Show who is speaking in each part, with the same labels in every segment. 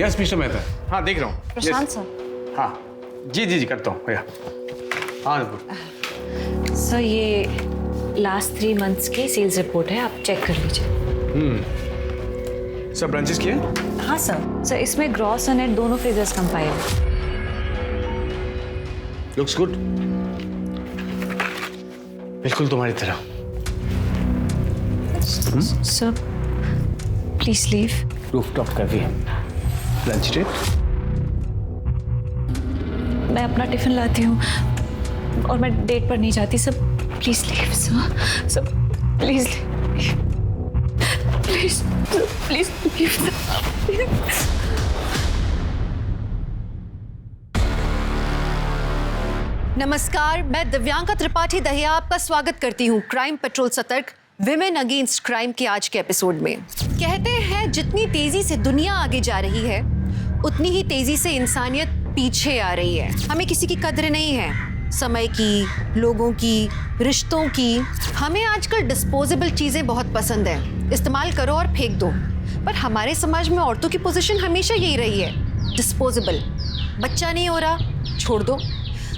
Speaker 1: Yes mister Mehta, हाँ देख रहा हूँ।
Speaker 2: प्रशांत सर।
Speaker 1: हाँ जी जी जी करता हूँ भैया। हाँ नुपुर।
Speaker 2: सर ये लास्ट 3 मंथ्स की सेल्स रिपोर्ट है, आप चेक कर लीजिए।
Speaker 1: सब ब्रांचेस किए?
Speaker 2: हाँ सर इसमें ग्रॉस और नेट दोनों फिगर्स कंपाइल है।
Speaker 1: लुक्स गुड, बिल्कुल तुम्हारी तरह।
Speaker 2: Sir please leave.
Speaker 1: रूफटॉप का भी है लंच डेट।
Speaker 2: मैं अपना टिफिन लाती हूँ और मैं डेट पर नहीं जाती। Sir please leave sir please please please leave.
Speaker 3: नमस्कार, मैं दिव्यांका त्रिपाठी दहिया आपका स्वागत करती हूँ क्राइम पेट्रोल सतर्क विमेन अगेंस्ट क्राइम के आज के एपिसोड में। कहते हैं जितनी तेजी से दुनिया आगे जा रही है उतनी ही तेजी से इंसानियत पीछे आ रही है। हमें किसी की कद्र नहीं है, समय की, लोगों की, रिश्तों की। हमें आजकल डिस्पोजेबल चीजें बहुत पसंद है, इस्तेमाल करो और फेंक दो। पर हमारे समाज में औरतों की पोजीशन हमेशा यही रही है, डिस्पोजेबल। बच्चा नहीं हो रहा, छोड़ दो।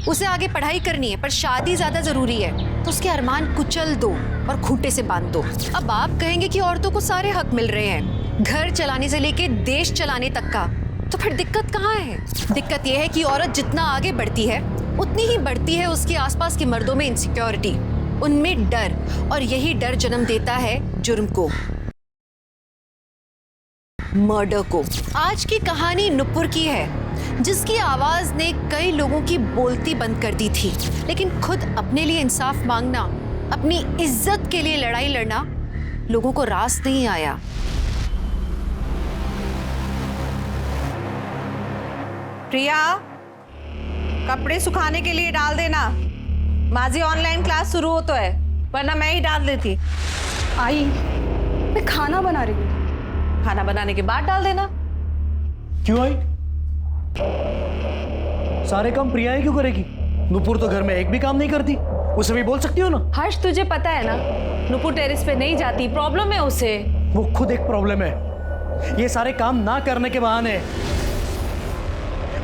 Speaker 3: उसे आगे पढ़ाई करनी है पर शादी ज्यादा जरूरी है तो उसके अरमान कुचल दो और खूंटे से बांध दो। अब आप कहेंगे कि औरतों को सारे हक मिल रहे हैं, घर चलाने से लेके देश चलाने तक का, तो फिर दिक्कत कहाँ है? दिक्कत यह है कि औरत जितना आगे बढ़ती है उतनी ही बढ़ती है उसके आसपास के मर्दों में इनसिक्योरिटी, उनमें डर, और यही डर जन्म देता है जुर्म को, मर्डर को। आज की कहानी नुपुर की है, जिसकी आवाज ने कई लोगों की बोलती बंद कर दी थी, लेकिन खुद अपने लिए इंसाफ मांगना, अपनी इज्जत के लिए लड़ाई लड़ना लोगों को रास नहीं आया।
Speaker 4: प्रिया, कपड़े सुखाने के लिए डाल देना। माजी ऑनलाइन क्लास शुरू हो तो है, वरना मैं ही डाल देती।
Speaker 5: आई, मैं खाना बना रही हूँ।
Speaker 4: खाना बनाने के बाद डाल देना।
Speaker 6: क्यों आई? सारे काम प्रिया ही क्यों करेगी? नुपुर तो घर में एक भी काम नहीं करती, उसे भी बोल सकती हो ना।
Speaker 5: हर्ष, तुझे पता है ना, नुपुर टेरेस पे नहीं जाती, प्रॉब्लम है उसे।
Speaker 6: वो खुद एक प्रॉब्लम है, ये सारे काम ना करने के बहाने।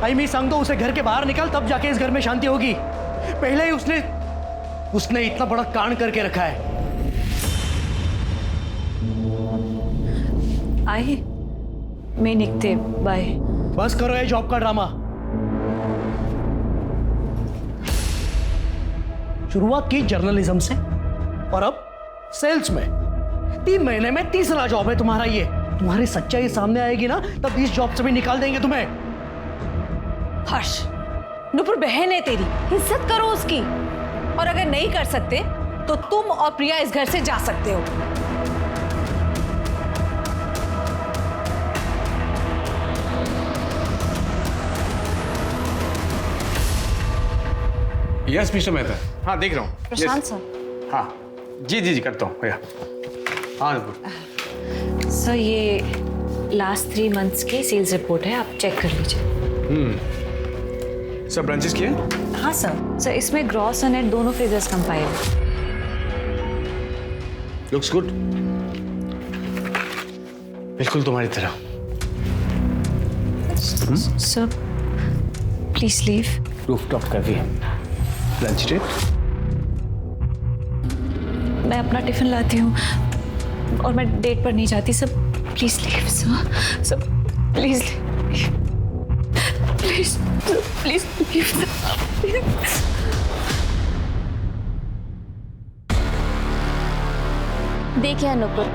Speaker 6: आई मी सांग दो उसे घर के बाहर निकाल, तब जाके इस घर में शांति होगी। पहले ही उसने इतना बड़ा कांड करके रखा है।
Speaker 2: आई मैं निकते, बाय।
Speaker 6: बस करो ये जॉब का ड्रामा। शुरुआत की जर्नलिज्म से और अब सेल्स में। 3 महीने में तीसरा जॉब है तुम्हारा ये। तुम्हारी सच्चाई सामने आएगी ना, तब इस जॉब से भी निकाल देंगे तुम्हें।
Speaker 5: हर्ष, नुपुर बहन है तेरी, इज्जत करो उसकी। और अगर नहीं कर सकते तो तुम और प्रिया इस घर से जा सकते हो।
Speaker 1: यस मिस्टर मेहता, हाँ देख रहा हूँ।
Speaker 2: प्रशांत सर।
Speaker 1: हाँ जी जी जी करता हूँ भैया। हाँ नुपुर।
Speaker 2: सर ये लास्ट 3 मंथ्स की सेल्स रिपोर्ट है, आप चेक कर लीजिए।
Speaker 1: सब ब्रांचेस किए?
Speaker 2: हाँ सर इसमें ग्रॉस और नेट दोनों फिगर्स कंपाइल है।
Speaker 1: लुक्स गुड, बिल्कुल तुम्हारी तरह।
Speaker 2: Sir please leave.
Speaker 1: रूफटॉप का भी है लंच डेट।
Speaker 2: मैं अपना टिफिन लाती हूँ और मैं डेट पर नहीं जाती। Sir please leave sir please please please leave.
Speaker 7: देखिए नुपुर,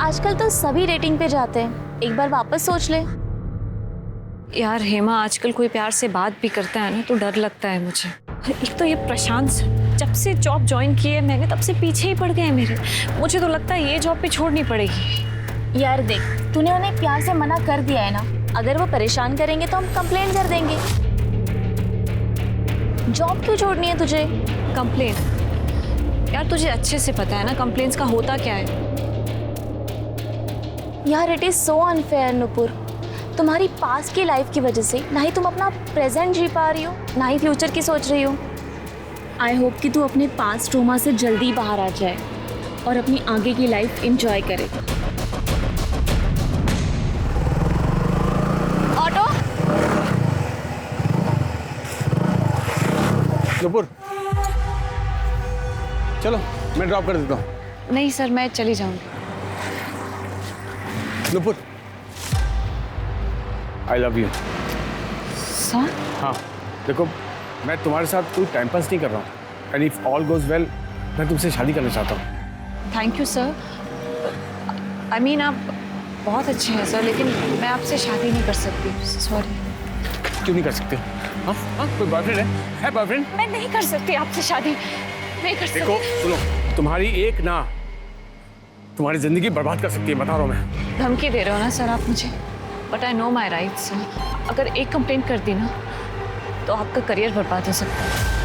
Speaker 7: आजकल तो सभी रेटिंग पे जाते हैं, एक बार वापस सोच ले।
Speaker 2: यार हेमा, आजकल कोई प्यार से बात भी करता है ना तो डर लगता है मुझे। एक तो ये प्रशांत सर, जब से जॉब ज्वाइन की है मैंने तब से पीछे ही पड़ गए हैं मेरे। मुझे तो लगता है ये जॉब भी छोड़नी पड़ेगी।
Speaker 7: यार देख, तूने उन्हें प्यार से मना कर दिया है ना, अगर वो परेशान करेंगे तो हम कंप्लेंट कर देंगे। जॉब क्यों छोड़नी है तुझे?
Speaker 2: कंप्लेन? यार तुझे अच्छे से पता है ना कंप्लेंट्स का होता क्या है।
Speaker 7: यार it is so unfair Nupur, तुम्हारी पास्ट की लाइफ की वजह से ना ही तुम अपना प्रेजेंट जी पा रही हो ना ही फ्यूचर की सोच रही हो। आई होप कि तू अपने पास्ट ट्रॉमा से जल्दी बाहर आ जाए और अपनी आगे की लाइफ एंजॉय करे।
Speaker 1: नुपुर चलो मैं ड्रॉप कर देता हूँ।
Speaker 2: नहीं सर, मैं चली जाऊंगी।
Speaker 1: Nupur I love you.
Speaker 2: Sir
Speaker 1: हाँ देखो, मैं तुम्हारे साथ कोई टाइम पास नहीं कर रहा हूँ। And if all goes well, मैं तुमसे शादी करना चाहता हूँ।
Speaker 2: Thank you sir. I mean आप बहुत अच्छे हैं सर, लेकिन मैं आपसे शादी नहीं कर सकती। सॉरी।
Speaker 1: क्यों नहीं कर सकते? हाँ हाँ, कोई बॉयफ्रेंड है बॉयफ्रेंड?
Speaker 2: मैं नहीं कर सकती आपसे शादी, नहीं कर सकती।
Speaker 1: देखो सुनो, तुम्हारी एक ना तुम्हारी जिंदगी बर्बाद कर सकती है, बता रहा हूँ मैं।
Speaker 2: धमकी दे रहे हो ना सर आप मुझे? But I know my rights sir. अगर एक कंप्लेंट कर दी ना तो आपका करियर बर्बाद हो सकता है।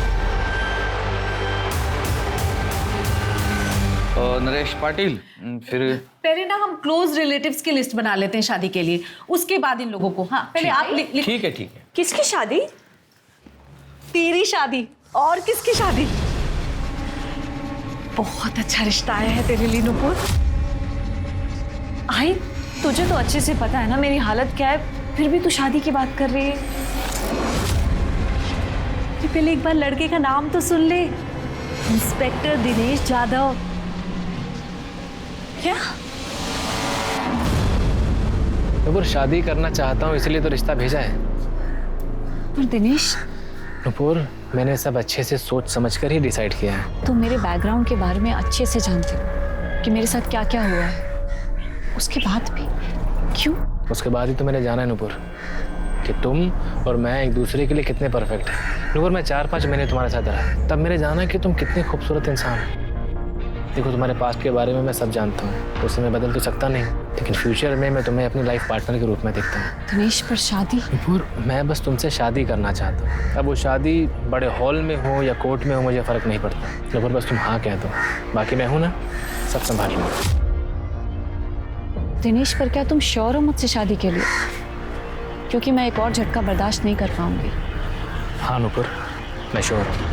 Speaker 8: नरेश पाटिल, फिर
Speaker 5: पहले ना हम क्लोज रिलेटिव्स की लिस्ट बना लेते हैं शादी के लिए, उसके बाद इन लोगों को। हाँ पहले आप लिख।
Speaker 8: ठीक है ठीक है।
Speaker 5: किसकी शादी? तेरी शादी। और किसकी शादी? बहुत अच्छा रिश्ता आया है तेरे लिए नुपुर।
Speaker 2: आई, तुझे तो अच्छे से पता है ना मेरी हालत क्या है, फिर भी तू शादी की बात कर रही है।
Speaker 5: पहले एक बार लड़के का नाम तो सुन ले, इंस्पेक्टर दिनेश जाधव।
Speaker 2: क्या?
Speaker 9: नुपुर शादी करना चाहता हूँ इसलिए तो रिश्ता भेजा है।
Speaker 2: और दिनेश,
Speaker 9: नुपुर मैंने सब अच्छे से सोच समझ कर ही डिसाइड किया है।
Speaker 2: तुम मेरे बैकग्राउंड के बारे में अच्छे से जानते हो कि मेरे साथ क्या क्या हुआ है। उसके बाद भी क्यों?
Speaker 9: उसके बाद ही तो मैंने जाना है नुपुर कि तुम और मैं एक दूसरे के लिए कितने परफेक्ट हैं। नुपुर मैं 4-5 महीने तुम्हारे साथ रहा, तब मैंने जाना कि तुम कितने खूबसूरत इंसान हो। देखो तुम्हारे पास्ट के बारे में मैं सब जानता हूँ, उसे मैं बदल तो सकता नहीं, लेकिन फ्यूचर में मैं तुम्हें अपनी लाइफ पार्टनर के रूप में देखता हूँ।
Speaker 2: दिनेश पर शादी?
Speaker 9: नुपुर मैं बस तुमसे शादी करना चाहता हूँ। अब वो शादी बड़े हॉल में हो या कोर्ट में हो मुझे फ़र्क नहीं पड़ता। नुपुर बस तुम हाँ कह दो, बाकी मैं हूँ ना, सब संभाल लूँगा।
Speaker 2: दिनेश पर क्या तुम श्योर हो मुझसे शादी के लिए? क्योंकि मैं एक और झटका बर्दाश्त नहीं कर पाऊंगी।
Speaker 9: हाँ नुपुर मैं श्योर हूँ।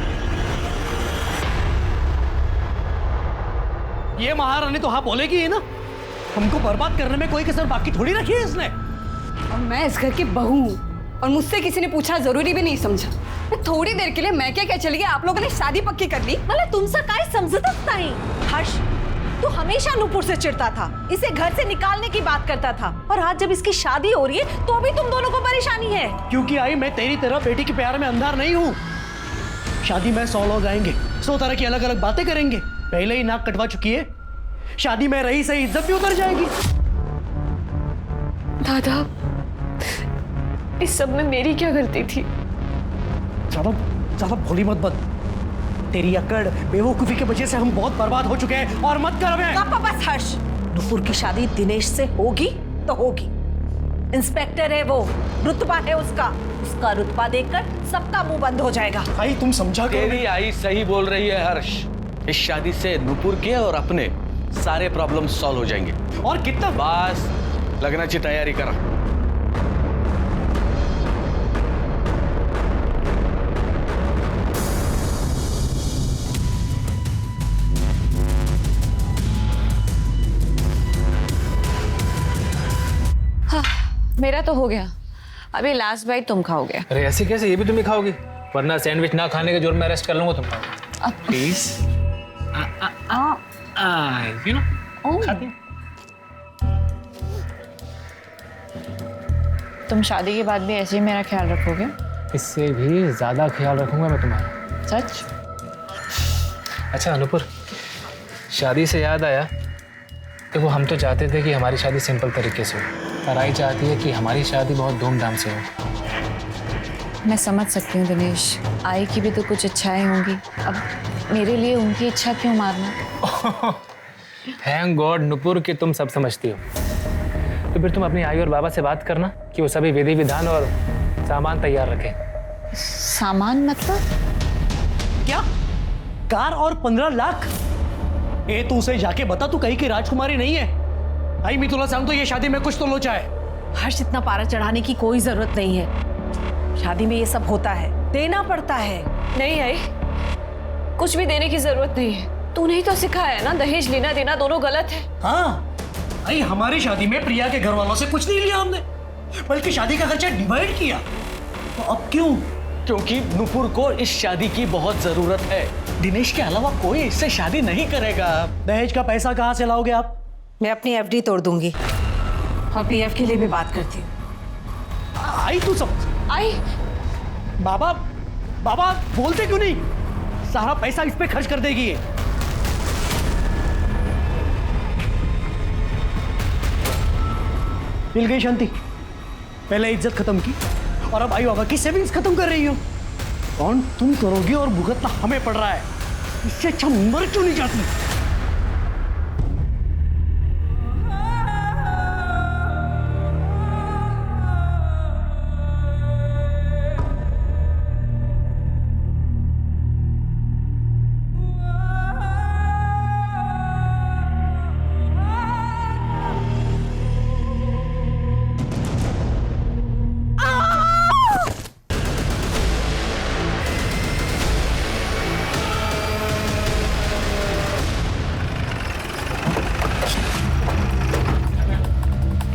Speaker 6: ये महारानी तो हाँ बोलेगी ही ना। हमको बर्बाद करने में कोई कसर बाकी थोड़ी रखी है इसने।
Speaker 10: और मैं इस घर की बहू हूँ और मुझसे किसी ने पूछना जरूरी भी नहीं समझा। मैं थोड़ी देर के लिए मैं क्या चली गई, आप लोगों ने शादी पक्की कर ली।
Speaker 5: मतलब तुमसे काय समझतच नहीं। हर्ष, तू हमेशा नुपुर से चिढ़ता था, इसे घर से निकालने की बात करता था, और आज जब इसकी शादी हो रही है तो भी तुम दोनों को परेशानी है।
Speaker 6: क्योंकि आई मैं तेरी तरह बेटी के प्यार में अंधार नहीं हूँ। शादी में 100 लोग आएंगे, 100 तरह की अलग अलग बातें करेंगे। पहले ही नाक कटवा चुकी है, शादी में रही सही इज्जत भी उतर जाएगी।
Speaker 2: दादा, इस सब में मेरी क्या गलती थी?
Speaker 6: ज्यादा भोली मत बन। तेरी अकड़ बेवकूफी की वजह से हम बहुत बर्बाद हो चुके हैं। और मत कर हमें।
Speaker 5: पापा बस हर्ष, नुपुर की शादी दिनेश से होगी तो होगी। इंस्पेक्टर है वो, रुतबा है उसका। उसका रुतबा देखकर सबका मुंह बंद हो जाएगा।
Speaker 6: भाई तुम समझा करो।
Speaker 8: तेरी आई सही बोल रही है हर्ष। इस शादी से नुपुर के और अपने सारे प्रॉब्लम सॉल्व हो जाएंगे।
Speaker 6: और कितना
Speaker 8: बस लगना चाहिए, तैयारी करा।
Speaker 2: हाँ, मेरा तो हो गया। अभी लास्ट बाइट तुम खाओगे।
Speaker 9: अरे ऐसे कैसे, ये भी तुम ही खाओगी? वरना सैंडविच ना खाने के जुर्म में अरेस्ट कर लूंगा तुमको। प्लीज यू नो खाती हैं?
Speaker 2: तुम शादी के बाद भी ऐसे ही मेरा ख्याल रखोगे?
Speaker 9: इससे भी ज्यादा ख्याल रखूंगा मैं तुम्हारा।
Speaker 2: सच?
Speaker 9: अच्छा अनुपुर, शादी से याद आया, देखो हम तो चाहते थे कि हमारी शादी सिंपल तरीके से हो, पर आई चाहती है कि हमारी शादी बहुत धूमधाम से हो।
Speaker 2: मैं समझ सकती हूँ दिनेश, आई की भी तो कुछ इच्छाएं होंगी। अब मेरे लिए उनकी इच्छा क्यों मारना?
Speaker 9: थैंक गॉड नुपुर कि तुम सब समझती हो। तो फिर तुम अपनी आई और बाबा से बात करना कि वो सभी विधि विधान और सामान तैयार रखें।
Speaker 2: सामान मतलब?
Speaker 6: क्या? कार और 15 लाख? ए तू उसे जाके बता तू कहीं की राजकुमारी नहीं है। आई मैं तुला सांगतो ये शादी में कुछ तो लोचा है।
Speaker 5: हर्ष, इतना पारा चढ़ाने की कोई जरूरत नहीं है। शादी में ये सब होता है, देना पड़ता है।
Speaker 2: नहीं आई, कुछ भी देने की जरूरत नहीं है। तूने ही तो सिखाया है ना, दहेज लेना देना दोनों गलत है।
Speaker 6: हाँ आई, हमारी शादी में प्रिया के घर वालों से कुछ नहीं लिया हमने, बल्कि शादी का खर्चा डिवाइड किया। तो अब क्यों
Speaker 8: क्योंकि नुपुर को इस शादी की बहुत जरूरत है। दिनेश के अलावा कोई इससे शादी नहीं करेगा।
Speaker 6: दहेज का पैसा कहाँ से लाओगे आप?
Speaker 4: मैं अपनी एफडी तोड़ दूंगी और पीएफ के लिए भी बात करती हूँ।
Speaker 6: आई तू सब
Speaker 2: आई
Speaker 6: बाबा बाबा बोलते क्यों नहीं? सारा पैसा इस पे खर्च कर देगी ये। मिल गई शांति। पहले इज्जत खत्म की और अब आई बाबा की सेविंग्स खत्म कर रही हो। कौन तुम करोगी और भुगतना हमें पड़ रहा है। इससे अच्छा मर क्यों नहीं जाती?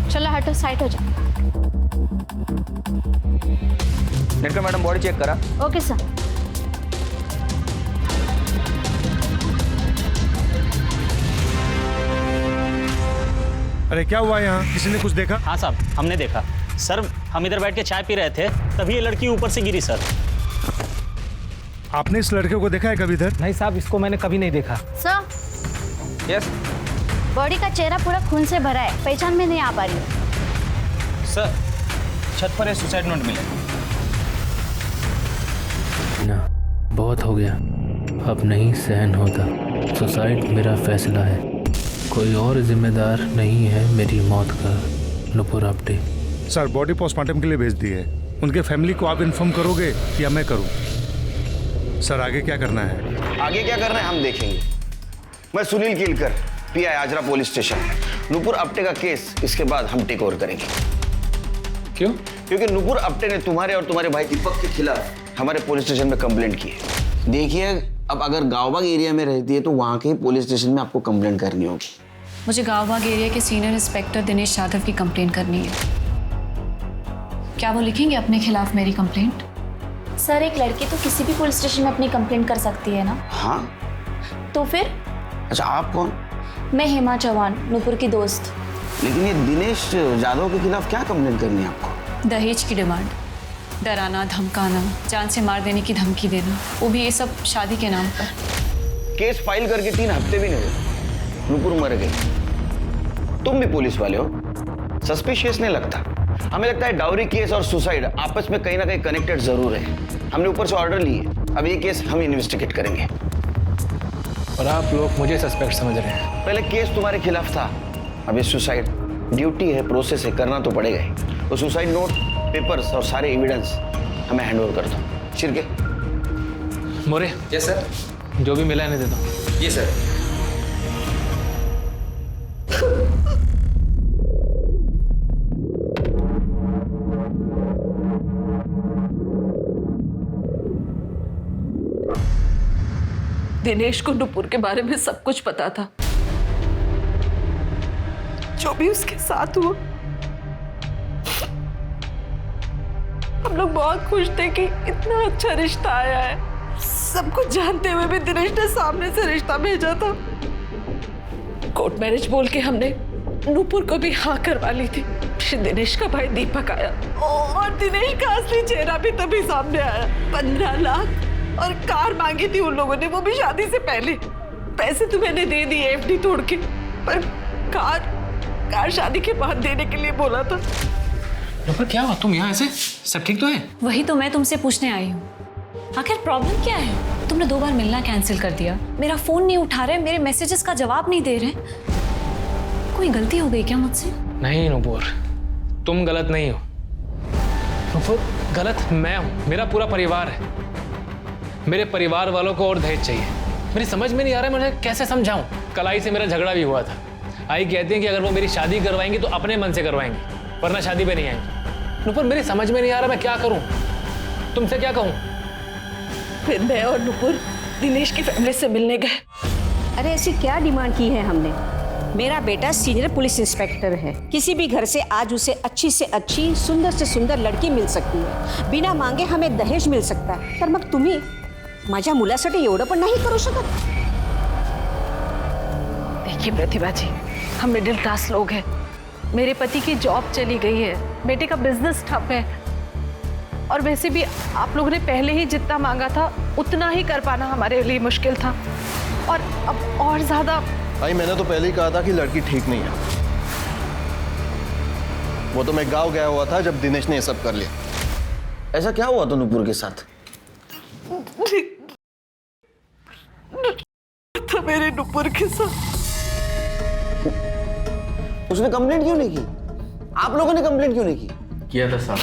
Speaker 7: चलो हटो, साइड हो जाओ।
Speaker 11: नेटकर मैडम बॉडी चेक करा।
Speaker 7: Okay sir.
Speaker 12: अरे क्या हुआ यहाँ? किसी ने कुछ देखा?
Speaker 13: हाँ साहब, हमने देखा। सर हम इधर बैठ के चाय पी रहे थे, तभी ये लड़की ऊपर से गिरी सर।
Speaker 12: आपने इस लड़के को देखा है कभी इधर?
Speaker 9: नहीं साहब, इसको मैंने कभी नहीं देखा।
Speaker 7: सर
Speaker 11: यस
Speaker 7: बॉडी का चेहरा पूरा खून से भरा है, पहचान में नहीं आ पा रही।
Speaker 11: सर, छत पर सुसाइड नोट मिला।
Speaker 9: ना बहुत हो गया, अब नहीं सहन होता। सुसाइड मेरा फैसला है, कोई और जिम्मेदार नहीं है मेरी मौत का। Nupur Apte.
Speaker 12: Sir body postmortem के लिए भेज दी है। उनके फैमिली को आप इन्फॉर्म करोगे या मैं करूं? सर आगे क्या करना है?
Speaker 14: आगे क्या करना है हम देखेंगे। मैं Sunil Kilkar, PI Ajara police station. Nupur Apte का केस इसके बाद हम टेक ओवर करेंगे।
Speaker 9: क्यों?
Speaker 14: क्योंकि नुपुर आप्टे ने तुम्हारे और तुम्हारे भाई दीपक के खिलाफ हमारे पुलिस स्टेशन में कंप्लेंट की है। देखिए, अब अगर गांवबाग एरिया में रहती है तो वहां के पुलिस स्टेशन में आपको कंप्लेंट करनी होगी।
Speaker 2: मुझे गांवबाग एरिया के सीनियर इंस्पेक्टर दिनेश यादव की कंप्लेंट करनी है। क्या वो लिखेंगे अपने खिलाफ मेरी कंप्लेंट?
Speaker 7: सर एक लड़की तो किसी भी पुलिस स्टेशन में अपनी कंप्लेंट कर सकती है ना?
Speaker 14: हाँ।
Speaker 7: तो फिर?
Speaker 14: अच्छा आप कौन?
Speaker 7: मैं हेमा चौहान, नुपुर की दोस्त।
Speaker 14: लेकिन ये दिनेश यादव के खिलाफ क्या कंप्लेंट करनी है आपको?
Speaker 2: दहेज की डिमांड, डराना, धमकाना, जान से मार देने की धमकी देना, वो भी ये सब शादी के नाम पर।
Speaker 14: केस फाइल करके 3 हफ्ते भी नहीं हुए, नुपुर मर गई। तुम भी पुलिस वाले हो, सस्पिशियस नहीं लगता? हमें लगता है डाउरी केस और सुसाइड आपस में कहीं ना कहीं कनेक्टेड जरूर है। हमने ऊपर से ऑर्डर लिए, अब ये केस हम इन्वेस्टिगेट करेंगे।
Speaker 9: और आप लोग मुझे सस्पेक्ट समझ रहे हैं?
Speaker 14: पहले केस तुम्हारे खिलाफ था, अब ये सुसाइड। ड्यूटी है, प्रोसेस है, करना तो पड़ेगा ही। वो सुसाइड नोट, पेपर्स और सारे एविडेंस हमें हैंड ओवर कर दो। शिरके।
Speaker 9: मोरे।
Speaker 11: Yes sir.
Speaker 9: जो भी मिला है दे दो।
Speaker 11: ये सर।
Speaker 5: दिनेश को नुपुर के बारे में सब कुछ पता था, जो भी उसके साथ हुआ। हम लोग बहुत खुश थे कि इतना अच्छा रिश्ता आया है। सब कुछ जानते हुए भी दिनेश ने सामने से रिश्ता भेजा था। कोर्ट मैरिज बोल के हमने नुपुर को भी हाँ करवा ली थी। फिर दिनेश का भाई दीपक आया और दिनेश का असली चेहरा भी तभी सामने आया। 15 लाख और कार मांगी थी उन लोगों ने, वो भी शादी से पहले। पैसे तो मैंने दे दिए एफडी तोड़ के, पर कार शादी के बाद देने के लिए बोला था।
Speaker 9: पर क्या हुआ? तुम यहाँ ऐसे? सब ठीक तो है?
Speaker 2: वही तो मैं तुमसे पूछने आई हूँ, आखिर प्रॉब्लम क्या है? तुमने 2 बार मिलना कैंसिल कर दिया, मेरा फोन नहीं उठा रहे, मेरे मैसेजेस का जवाब नहीं दे रहे। कोई गलती हो गई क्या मुझसे?
Speaker 9: नहीं नुपुर, तुम गलत नहीं हो। नुपुर, गलत मैं हूँ, मेरा पूरा परिवार है। मेरे परिवार वालों को और दहेज चाहिए। मेरी समझ में नहीं आ रहा है, मुझे कैसे समझाऊं। कलाई से मेरा झगड़ा भी हुआ था। आई कहती हैं कि अगर वो मेरी शादी करवाएंगी तो अपने मन से करवाएंगी, वरना शादी पे नहीं आएंगी। नुपुर मेरी समझ में नहीं आ रहा, मैं क्या करूं? तुमसे क्या कहूं?
Speaker 5: फिर मैं और नुपुर दिनेश की फैमिली से मिलने गए।
Speaker 10: अरे ऐसी क्या डिमांड की है हमने?
Speaker 15: मेरा बेटा सीनियर पुलिस इंस्पेक्टर है। किसी भी घर से आज उसे अच्छी से अच्छी, सुंदर से सुंदर लड़की मिल सकती है। बिना मांगे हमें दहेज मिल सकता है। तर मग तुम्ही माझ्या मुलासाठी एवढं पण नाही करू शकत?
Speaker 5: देखिए प्रतिभा जी, हम मिडिल क्लास लोग हैं। मेरे पति की जॉब चली गई है, बेटे का बिजनेस ठप है, और वैसे भी आप लोगों ने पहले ही जितना मांगा था उतना ही कर पाना हमारे लिए मुश्किल था, और अब और ज्यादा।
Speaker 16: भाई मैंने तो पहले ही कहा था कि लड़की ठीक नहीं है। वो तो मैं गांव गया हुआ था जब दिनेश ने ये सब कर लिया।
Speaker 14: ऐसा क्या हुआ तो नुपुर के साथ?
Speaker 5: तो मेरे नुपुर के साथ
Speaker 14: उसने कंप्लेंट क्यों नहीं की? आप लोगों ने कंप्लेंट क्यों नहीं की?
Speaker 8: किया था साहब,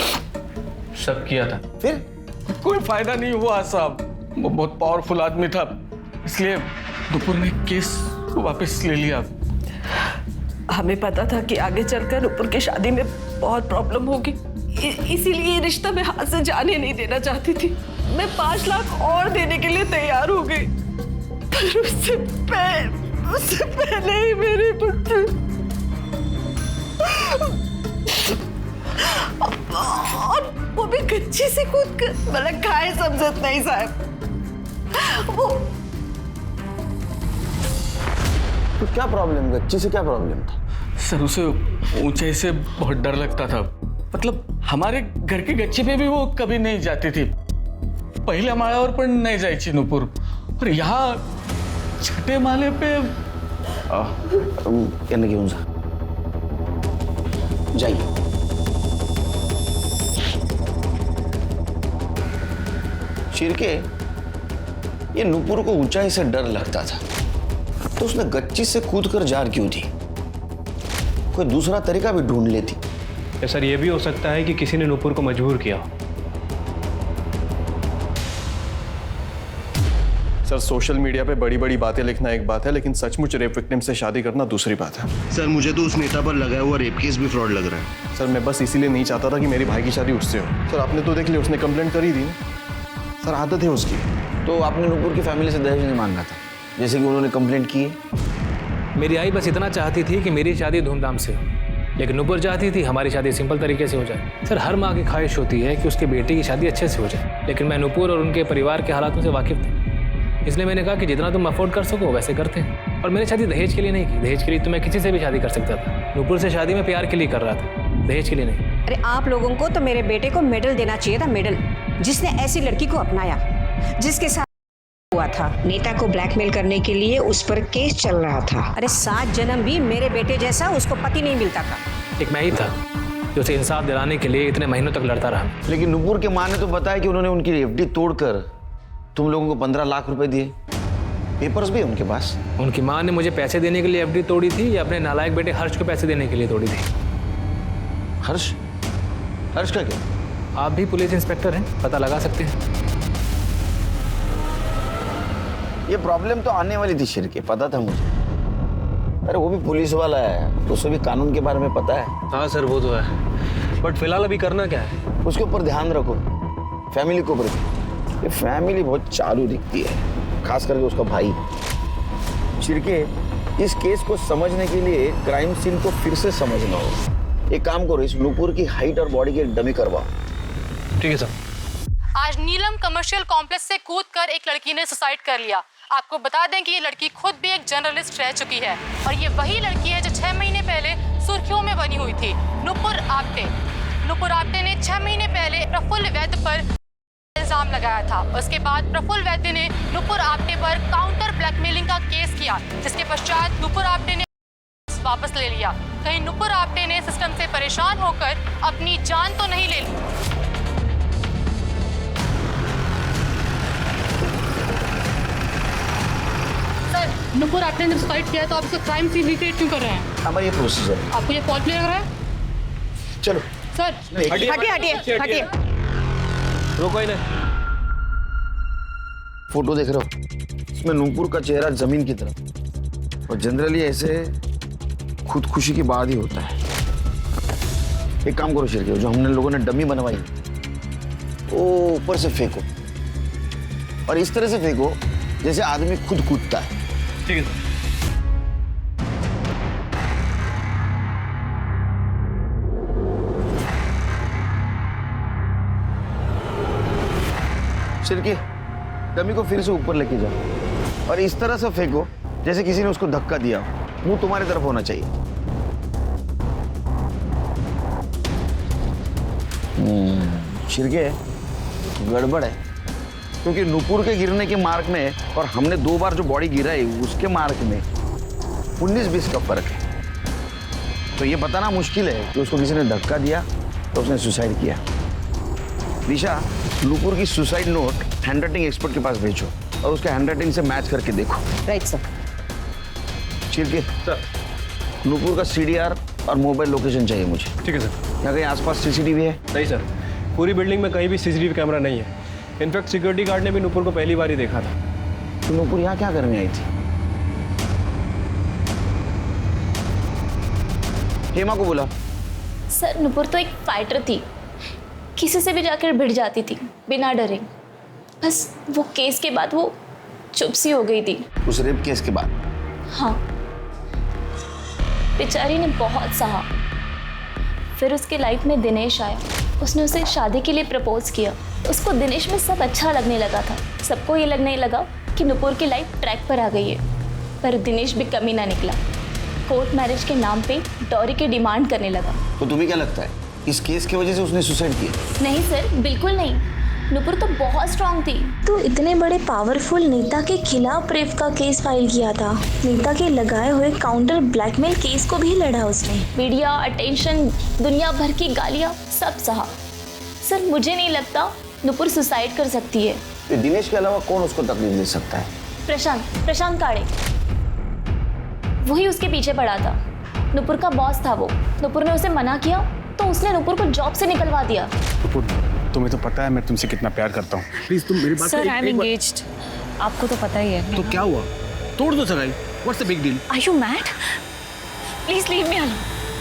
Speaker 8: सब किया था।
Speaker 14: फिर
Speaker 8: कोई फायदा नहीं हुआ साहब। वो बहुत पावरफुल आदमी था, इसलिए नुपुर ने केस को वापस ले लिया।
Speaker 5: हमें पता था कि आगे चलकर नुपुर की शादी में बहुत प्रॉब्लम होगी, इसीलिए रिश्ता मैं हाथ से जाने नहीं देना चाहती थी। मैं 5 लाख और देने के लिए तैयार हो गई, पर उससे पहले ही मेरे पुत्र और वो भी गच्ची से कूद कर, मतलब खाए समझत नहीं साहब। वो
Speaker 14: तो क्या प्रॉब्लम? गच्ची से क्या प्रॉब्लम था?
Speaker 8: सर उसे ऊंचाई से बहुत डर लगता था। मतलब हमारे घर की गच्ची पे भी वो कभी नहीं जाती थी। पहिल्या माळ्यावर पण नाही जायची नुपुर, और यहाँ छठे माले पे
Speaker 14: यांना घेऊन जा, जाइए। शिर्के, ये नुपुर को ऊंचाई से डर लगता था, तो उसने गच्ची से कूदकर जार क्यों दी? कोई दूसरा तरीका भी ढूंढ लेती।
Speaker 11: सर ये भी हो सकता है कि किसी ने नुपुर को मजबूर किया हो।
Speaker 16: सर सोशल मीडिया पे बड़ी बड़ी बातें लिखना एक बात है, लेकिन सचमुच रेप विक्टिम से शादी करना दूसरी बात है।
Speaker 17: सर मुझे तो उस नेता पर लगाया हुआ रेप केस भी फ्रॉड लग रहा है।
Speaker 16: सर मैं बस इसीलिए नहीं चाहता था कि मेरी भाई की शादी उससे हो। सर आपने तो देख लिया, उसने कंप्लेंट कर ही दी। सर आदत है उसकी।
Speaker 14: तो आपने नुपुर की फैमिली से दहेज नहीं मांगा था, जैसे कि उन्होंने कंप्लेंट की है?
Speaker 9: मेरी आई बस इतना चाहती थी कि मेरी शादी धूमधाम से हो, लेकिन नुपुर चाहती थी हमारी शादी सिंपल तरीके से हो जाए। सर हर माँ की ख्वाहिश होती है कि उसके बेटे की शादी अच्छे से हो जाए, लेकिन मैं नुपुर और उनके परिवार के हालातों से वाकिफ था, इसलिए मैंने कहा कि जितना तुम अफोर्ड कर सको वैसे करते हैं। और मैंने शादी दहेज के लिए नहीं की। दहेज के लिए तो मैं किसी से भी शादी कर सकता था। नुपुर से शादी मैं प्यार के लिए कर रहा था, दहेज के लिए नहीं।
Speaker 15: अरे आप लोगों को तो मेरे बेटे को मेडल देना चाहिए था, मेडल, जिसने ऐसी लड़की को अपनाया, जिसके साथ हुआ था। नेता को ब्लैकमेल करने के लिए उस पर केस चल रहा था। अरे 7 जन्म भी मेरे बेटे जैसा उसको पति नहीं मिलता था।
Speaker 9: एक मैं ही था जो उसे इंसाफ दिलाने के लिए इतने महीनों तक लड़ता रहा।
Speaker 14: लेकिन नुपुर के माँ ने तो बताया कि उन्होंने उनकी एफडी तोड़कर तुम लोगों को 15 लाख रुपए दिए। पेपर्स भी है उनके पास।
Speaker 9: उनकी माँ ने मुझे पैसे देने के लिए एफडी तोड़ी थी या अपने नालायक बेटे हर्ष को पैसे देने के लिए तोड़ी थी?
Speaker 14: हर्ष? हर्ष का क्या?
Speaker 9: आप भी पुलिस इंस्पेक्टर हैं, पता लगा सकते हैं।
Speaker 14: ये प्रॉब्लम तो आने वाली थी शिर्के, पता था मुझे। अरे वो भी पुलिस वाला है, तो उसे भी कानून के बारे में पता है।
Speaker 8: हाँ सर वो तो है, बट फिलहाल अभी करना क्या है?
Speaker 14: उसके ऊपर ध्यान रखो, फैमिली के ऊपर। ये फैमिली बहुत चालू दिखती है, खास करके उसका भाई। शिर्के, इस केस को समझने के लिए क्राइम सीन को फिर से समझना होगा। एक काम करो, इस नुपुर की हाइट और बॉडी की डमी करवाओ।
Speaker 9: ठीक है सर।
Speaker 18: आज नीलम कमर्शियल कॉम्प्लेक्स से कूदकर एक लड़की ने सुसाइड कर लिया। आपको बता दें कि ये लड़की खुद भी एक जर्नलिस्ट रह चुकी है, और ये वही लड़की है जो 6 महीने पहले सुर्खियों में बनी हुई थी, नुपुर आप्टे। नुपुर आप्टे ने 6 महीने पहले प्रफुल्ल वैद्य पर इल्जाम लगाया था। उसके बाद प्रफुल्ल वैद्य ने नुपुर आप्टे पर काउंटर ब्लैकमेलिंग का केस किया, जिसके पश्चात नुपुर आप्टे ने वापस ले लिया। कहीं नुपुर आप्टे ने सिस्टम से परेशान होकर अपनी जान तो नहीं ले ली? सर, नुपुर आप्टे ने सुसाइड किया है, तो आप इसको क्राइम सीन रिक्रिएट क्यों कर रहे हैं?
Speaker 14: हमारा ये प्रोसीजर है।
Speaker 18: आपको ये फॉल्ट लग रहा है?
Speaker 14: चलो
Speaker 18: सर,
Speaker 15: हटिए हटिए।
Speaker 8: रोको इन्हें।
Speaker 14: फोटो देख रहे हो, इसमें नुपुर का चेहरा जमीन की तरफ, और जनरली ऐसे खुदकुशी के बाद ही होता है। एक काम करो शिर्के, जो हमने लोगों ने डमी बनवाई वो ऊपर से फेंको, और इस तरह से फेंको जैसे आदमी खुद कूदता है।
Speaker 8: ठीक है।
Speaker 14: छिड़के डमी को फिर से ऊपर लेके जाओ और इस तरह से फेंको जैसे किसी ने उसको धक्का दिया हो। मुंह तुम्हारी तरफ होना चाहिए। छिड़के गड़बड़ है, क्योंकि नुपुर के गिरने के मार्क में और हमने 2 बार जो बॉडी गिराई उसके मार्क में 19-20 का फर्क है। तो ये बताना मुश्किल है कि उसको किसी ने धक्का दिया तो उसने सुसाइड किया। दिशा, नुपुर की सुसाइड नोट हैंडराइटिंग एक्सपर्ट के पास भेजो और उसके हैंडराइटिंग से मैच करके देखो।
Speaker 10: Right sir.
Speaker 14: छिड़के सर, नुपुर का CDR और मोबाइल लोकेशन चाहिए मुझे।
Speaker 11: ठीक है सर।
Speaker 14: यहाँ कहीं आसपास CCTV है?
Speaker 11: नहीं सर, पूरी बिल्डिंग में कहीं भी CCTV कैमरा नहीं है। इनफैक्ट सिक्योरिटी गार्ड ने भी नुपुर को पहली बार ही देखा था।
Speaker 14: तो नुपुर यहाँ क्या करने आई थी? हेमा को बुला।
Speaker 7: सर नुपुर तो एक फाइटर थी, किसी से भी जाकर भिड़ जाती थी बिना डरे। बस वो केस के बाद वो चुप सी हो गई थी।
Speaker 14: उस रेप केस के बाद?
Speaker 7: हाँ, बेचारी ने बहुत सहा। फिर उसके लाइफ में दिनेश आया, उसने उसे शादी के लिए प्रपोज किया। उसको दिनेश में सब अच्छा लगने लगा था। सबको ये लगने लगा कि नुपुर की लाइफ ट्रैक पर आ गई है, पर दिनेश भी कमी ना निकला। कोर्ट मैरिज के नाम पे डॉरी की डिमांड करने लगा।
Speaker 14: तो तुम्हें क्या लगता है इस केस की वजह से उसने सुसाइड किया?
Speaker 7: नहीं सर, बिल्कुल नहीं। नुपुर तो बहुत स्ट्रांग थी।
Speaker 19: तो इतने बड़े पावरफुल नेता के खिलाफ रेप का केस फाइल किया था। नेता के लगाए हुए काउंटर ब्लैकमेल केस को भी लड़ा उसने।
Speaker 7: मीडिया अटेंशन, दुनिया भर की गालियाँ, सब सहा। सर मुझे नहीं लगता नुपुर सुसाइड कर सकती है।
Speaker 14: तो दिनेश के अलावा कौन उसको तकलीफ दे सकता है?
Speaker 7: प्रशांत काड़े, वही उसके पीछे पड़ा था। नुपुर का बॉस था वो। नुपुर ने उसे मना किया तो उसने नुपुर को जॉब से निकलवा दिया।
Speaker 1: नुपुर, तुम्हें तो पता है मैं तुमसे कितना प्यार करता हूँ। प्लीज तुम मेरी बात
Speaker 2: सर आई एम एंगेज्ड, आपको तो पता ही है।
Speaker 1: तो क्या हुआ? तोड़ दो सगाई। What's the big deal?
Speaker 2: Are you mad? Please leave me alone.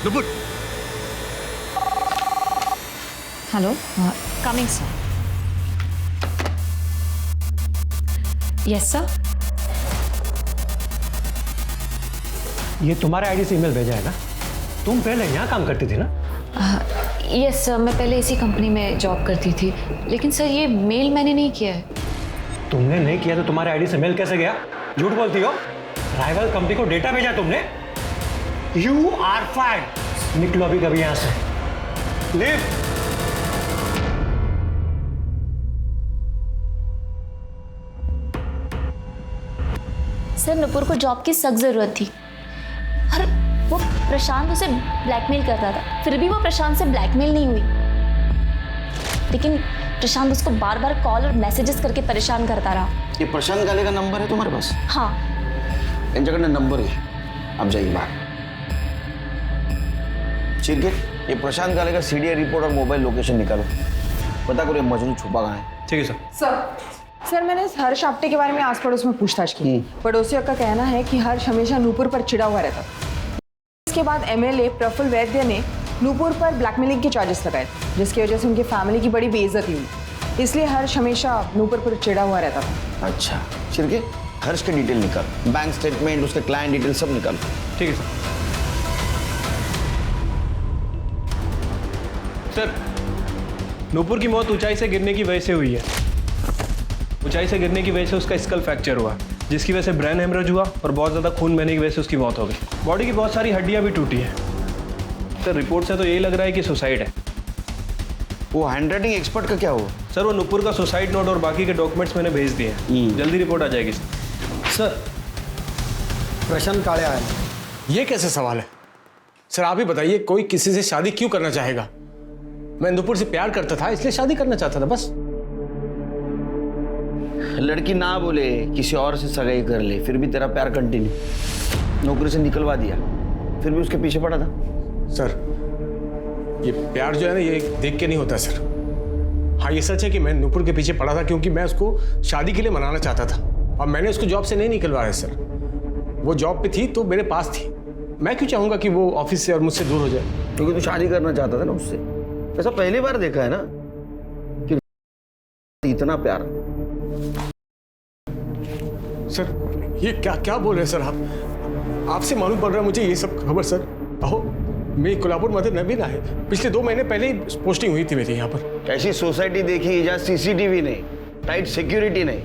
Speaker 1: Nupur.
Speaker 2: Hello, coming sir. Yes sir.
Speaker 6: ये तुम्हारे आईडी से ईमेल भेजा है ना? तुम पहले यहाँ काम करती थी ना?
Speaker 2: यस सर, मैं पहले इसी कंपनी में जॉब करती थी, लेकिन सर ये मेल मैंने नहीं किया है।
Speaker 6: तुमने नहीं किया तो तुम्हारे आईडी से मेल कैसे गया? झूठ बोलती हो। राइवल कंपनी को डेटा भेजा तुमने। You are fired. निकलो अभी कभी यहाँ से। लीव।
Speaker 7: सर नुपुर को जॉब की सख्त जरूरत थी और वो प्रशांत उसे ब्लैकमेल कर रहा था। फिर भी वो प्रशांत से ब्लैकमेल नहीं हुई, लेकिन प्रशांत उसको बार बार कॉल और मैसेजेस करके परेशान करता रहा।
Speaker 14: ये प्रशांत गाले का नंबर है तुम्हारे पास?
Speaker 7: हाँ।
Speaker 14: इन जगह नंबर है, अब जाइए बाहर। ठीक है, ये प्रशांत गाले का CDR रिपोर्ट और मोबाइल लोकेशन निकालो। पता करो ये मजनू छुपा कहाँ है।
Speaker 11: ठीक है सर।
Speaker 10: सर मैंने इस हर्ष आप्टे के बारे में आस पड़ोस में पूछताछ की। पड़ोसियों का कहना है कि हर्ष हमेशा नूपुर पर चिढ़ा हुआ रहता था। इसके बाद MLA प्रफुल्ल वैद्य ने नूपुर पर ब्लैकमेलिंग के चार्जेस लगाए, जिसकी वजह से उनकी फैमिली की बड़ी बेइज्जती हुई। इसलिए हर्ष हमेशा नूपुर पर चिढ़ा हुआ रहता था।
Speaker 14: अच्छा, छिड़के हर्ष के डिटेल निकाल, बैंक स्टेटमेंट, उसके क्लाइंट डिटेल सब निकाल।
Speaker 11: ठीक है सर। नूपुर की मौत ऊंचाई से गिरने की वजह से हुई है। ऊंचाई से गिरने की वजह से उसका स्कल फ्रैक्चर हुआ, जिसकी वजह से ब्रेन हेमरेज हुआ और बहुत ज़्यादा खून बहने की वजह से उसकी मौत हो गई। बॉडी की बहुत सारी हड्डियां भी टूटी हैं। सर रिपोर्ट से तो यही लग रहा है कि सुसाइड है।
Speaker 14: वो हैंडराइटिंग एक्सपर्ट का क्या हुआ?
Speaker 11: सर वो नुपुर का सुसाइड नोट और बाकी के डॉक्यूमेंट्स मैंने भेज दिए हैं। जल्दी रिपोर्ट आ जाएगी
Speaker 6: सर। प्रशांत काळे आए।
Speaker 1: ये कैसे सवाल है सर? आप ही बताइए, कोई किसी से शादी क्यों करना चाहेगा? मैं नुपुर से प्यार करता था इसलिए शादी करना चाहता था बस।
Speaker 14: लड़की ना बोले किसी और से सगाई कर ले, फिर भी तेरा प्यार कंटिन्यू। नौकरी से निकलवा दिया, फिर भी उसके पीछे पड़ा था।
Speaker 1: सर ये प्यार जो है ना, ये देख के नहीं होता सर। हाँ ये सच है कि मैं नूपुर के पीछे पड़ा था क्योंकि मैं उसको शादी के लिए मनाना चाहता था और मैंने उसको जॉब से नहीं निकलवाया सर। वो जॉब पे थी तो मेरे पास थी। मैं क्यों चाहूंगा कि वो ऑफिस से और मुझसे दूर हो जाए?
Speaker 14: क्योंकि तू शादी करना चाहता था ना उससे। ऐसा पहली बार देखा है ना कि इतना प्यार।
Speaker 1: सर ये क्या क्या बोल रहे हैं सर आप? आपसे मालूम पड़ रहा है मुझे ये सब खबर सर। अहो मेरी कोल्हापुर मदर नवीन है, पिछले 2 महीने पहले ही पोस्टिंग हुई थी मेरी यहाँ पर।
Speaker 14: ऐसी सोसाइटी देखी जहाँ CCTV नहीं, टाइट सिक्योरिटी नहीं,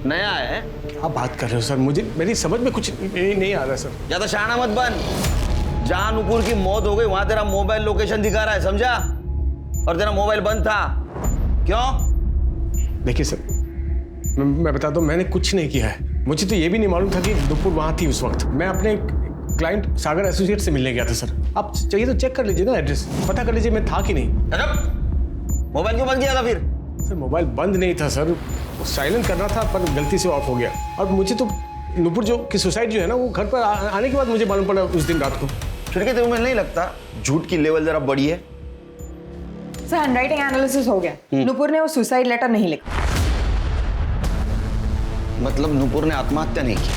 Speaker 14: नया है।
Speaker 1: क्या बात कर रहे हो सर? मुझे मेरी समझ में कुछ नहीं आ रहा सर।
Speaker 14: ज्यादा शहाना मत बन। जहां नुपुर की मौत हो गई वहां तेरा मोबाइल लोकेशन दिखा रहा है, समझा? और तेरा मोबाइल बंद था। क्यों?
Speaker 1: देखिए सर, मैं बताता हूँ, मैंने कुछ नहीं किया है। मुझे तो ये भी नहीं मालूम था कि नुपुर वहां थी उस वक्त। मैं अपने क्लाइंट सागर एसोसिएट से मिलने गया था सर। आप चाहिए तो चेक कर लीजिए ना, एड्रेस पता कर लीजिए मैं था कि नहीं।
Speaker 14: मोबाइल क्यों बंद किया था फिर?
Speaker 1: सर मोबाइल बंद नहीं था सर, साइलेंट करना था पर गलती से ऑफ हो गया। और मुझे तो नुपुर की सुसाइड जो है ना, वो घर पर आने के बाद मुझे मालूम पड़ा उस दिन रात को।
Speaker 14: फिर क्या तुम्हें नहीं लगता झूठ की लेवल जरा बढ़ी है?
Speaker 10: सर हैंडराइटिंग एनालिसिस हो गया, नुपुर ने वो सुसाइड लेटर नहीं लिखा।
Speaker 14: मतलब नुपुर ने आत्महत्या नहीं की,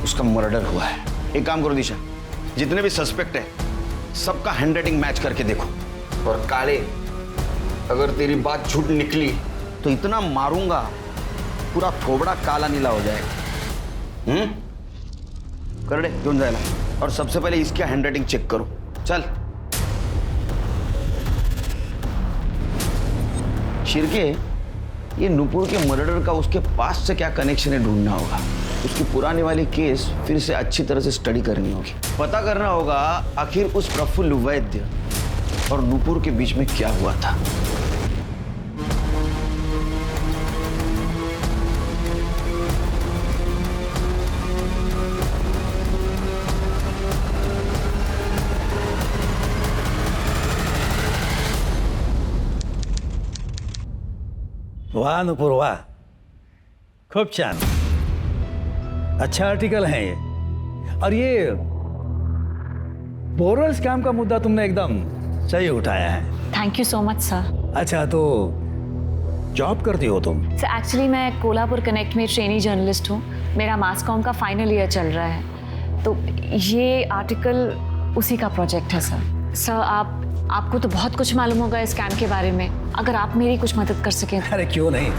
Speaker 14: उसका मर्डर हुआ है। एक काम करो दिशा, जितने भी सस्पेक्ट है सबका हैंडराइटिंग मैच करके देखो। और काले, अगर तेरी बात झूठ निकली तो इतना मारूंगा पूरा थोबड़ा काला नीला हो जाएगा। कर दे, क्यों जाएगा? और सबसे पहले इसकी हैंडराइटिंग चेक करो। चल शिरके, ये नुपुर के मर्डर का उसके पास से क्या कनेक्शन है ढूंढना होगा। उसकी पुरानी वाली केस फिर से अच्छी तरह से स्टडी करनी होगी। पता करना होगा आखिर उस प्रफुल्ल वैद्य और नुपुर के बीच में क्या हुआ था।
Speaker 20: वाह नुपुर वाह, खूब छान, अच्छा आर्टिकल है ये। और ये बोरल स्कैम का मुद्दा तुमने एकदम सही उठाया है।
Speaker 2: Thank you so much sir.
Speaker 20: अच्छा, तो जॉब करती हो तुम?
Speaker 2: सर एक्चुअली मैं कोल्हापुर कनेक्ट में ट्रेनी जर्नलिस्ट हूँ। मेरा मास कॉम का फाइनल ईयर चल रहा है, तो ये आर्टिकल उसी का प्रोजेक्ट है सर। सर आपको तो बहुत कुछ मालूम होगा इस स्कैम के बारे में, अगर आप मेरी कुछ मदद कर सकें।
Speaker 20: अरे क्यों नहीं।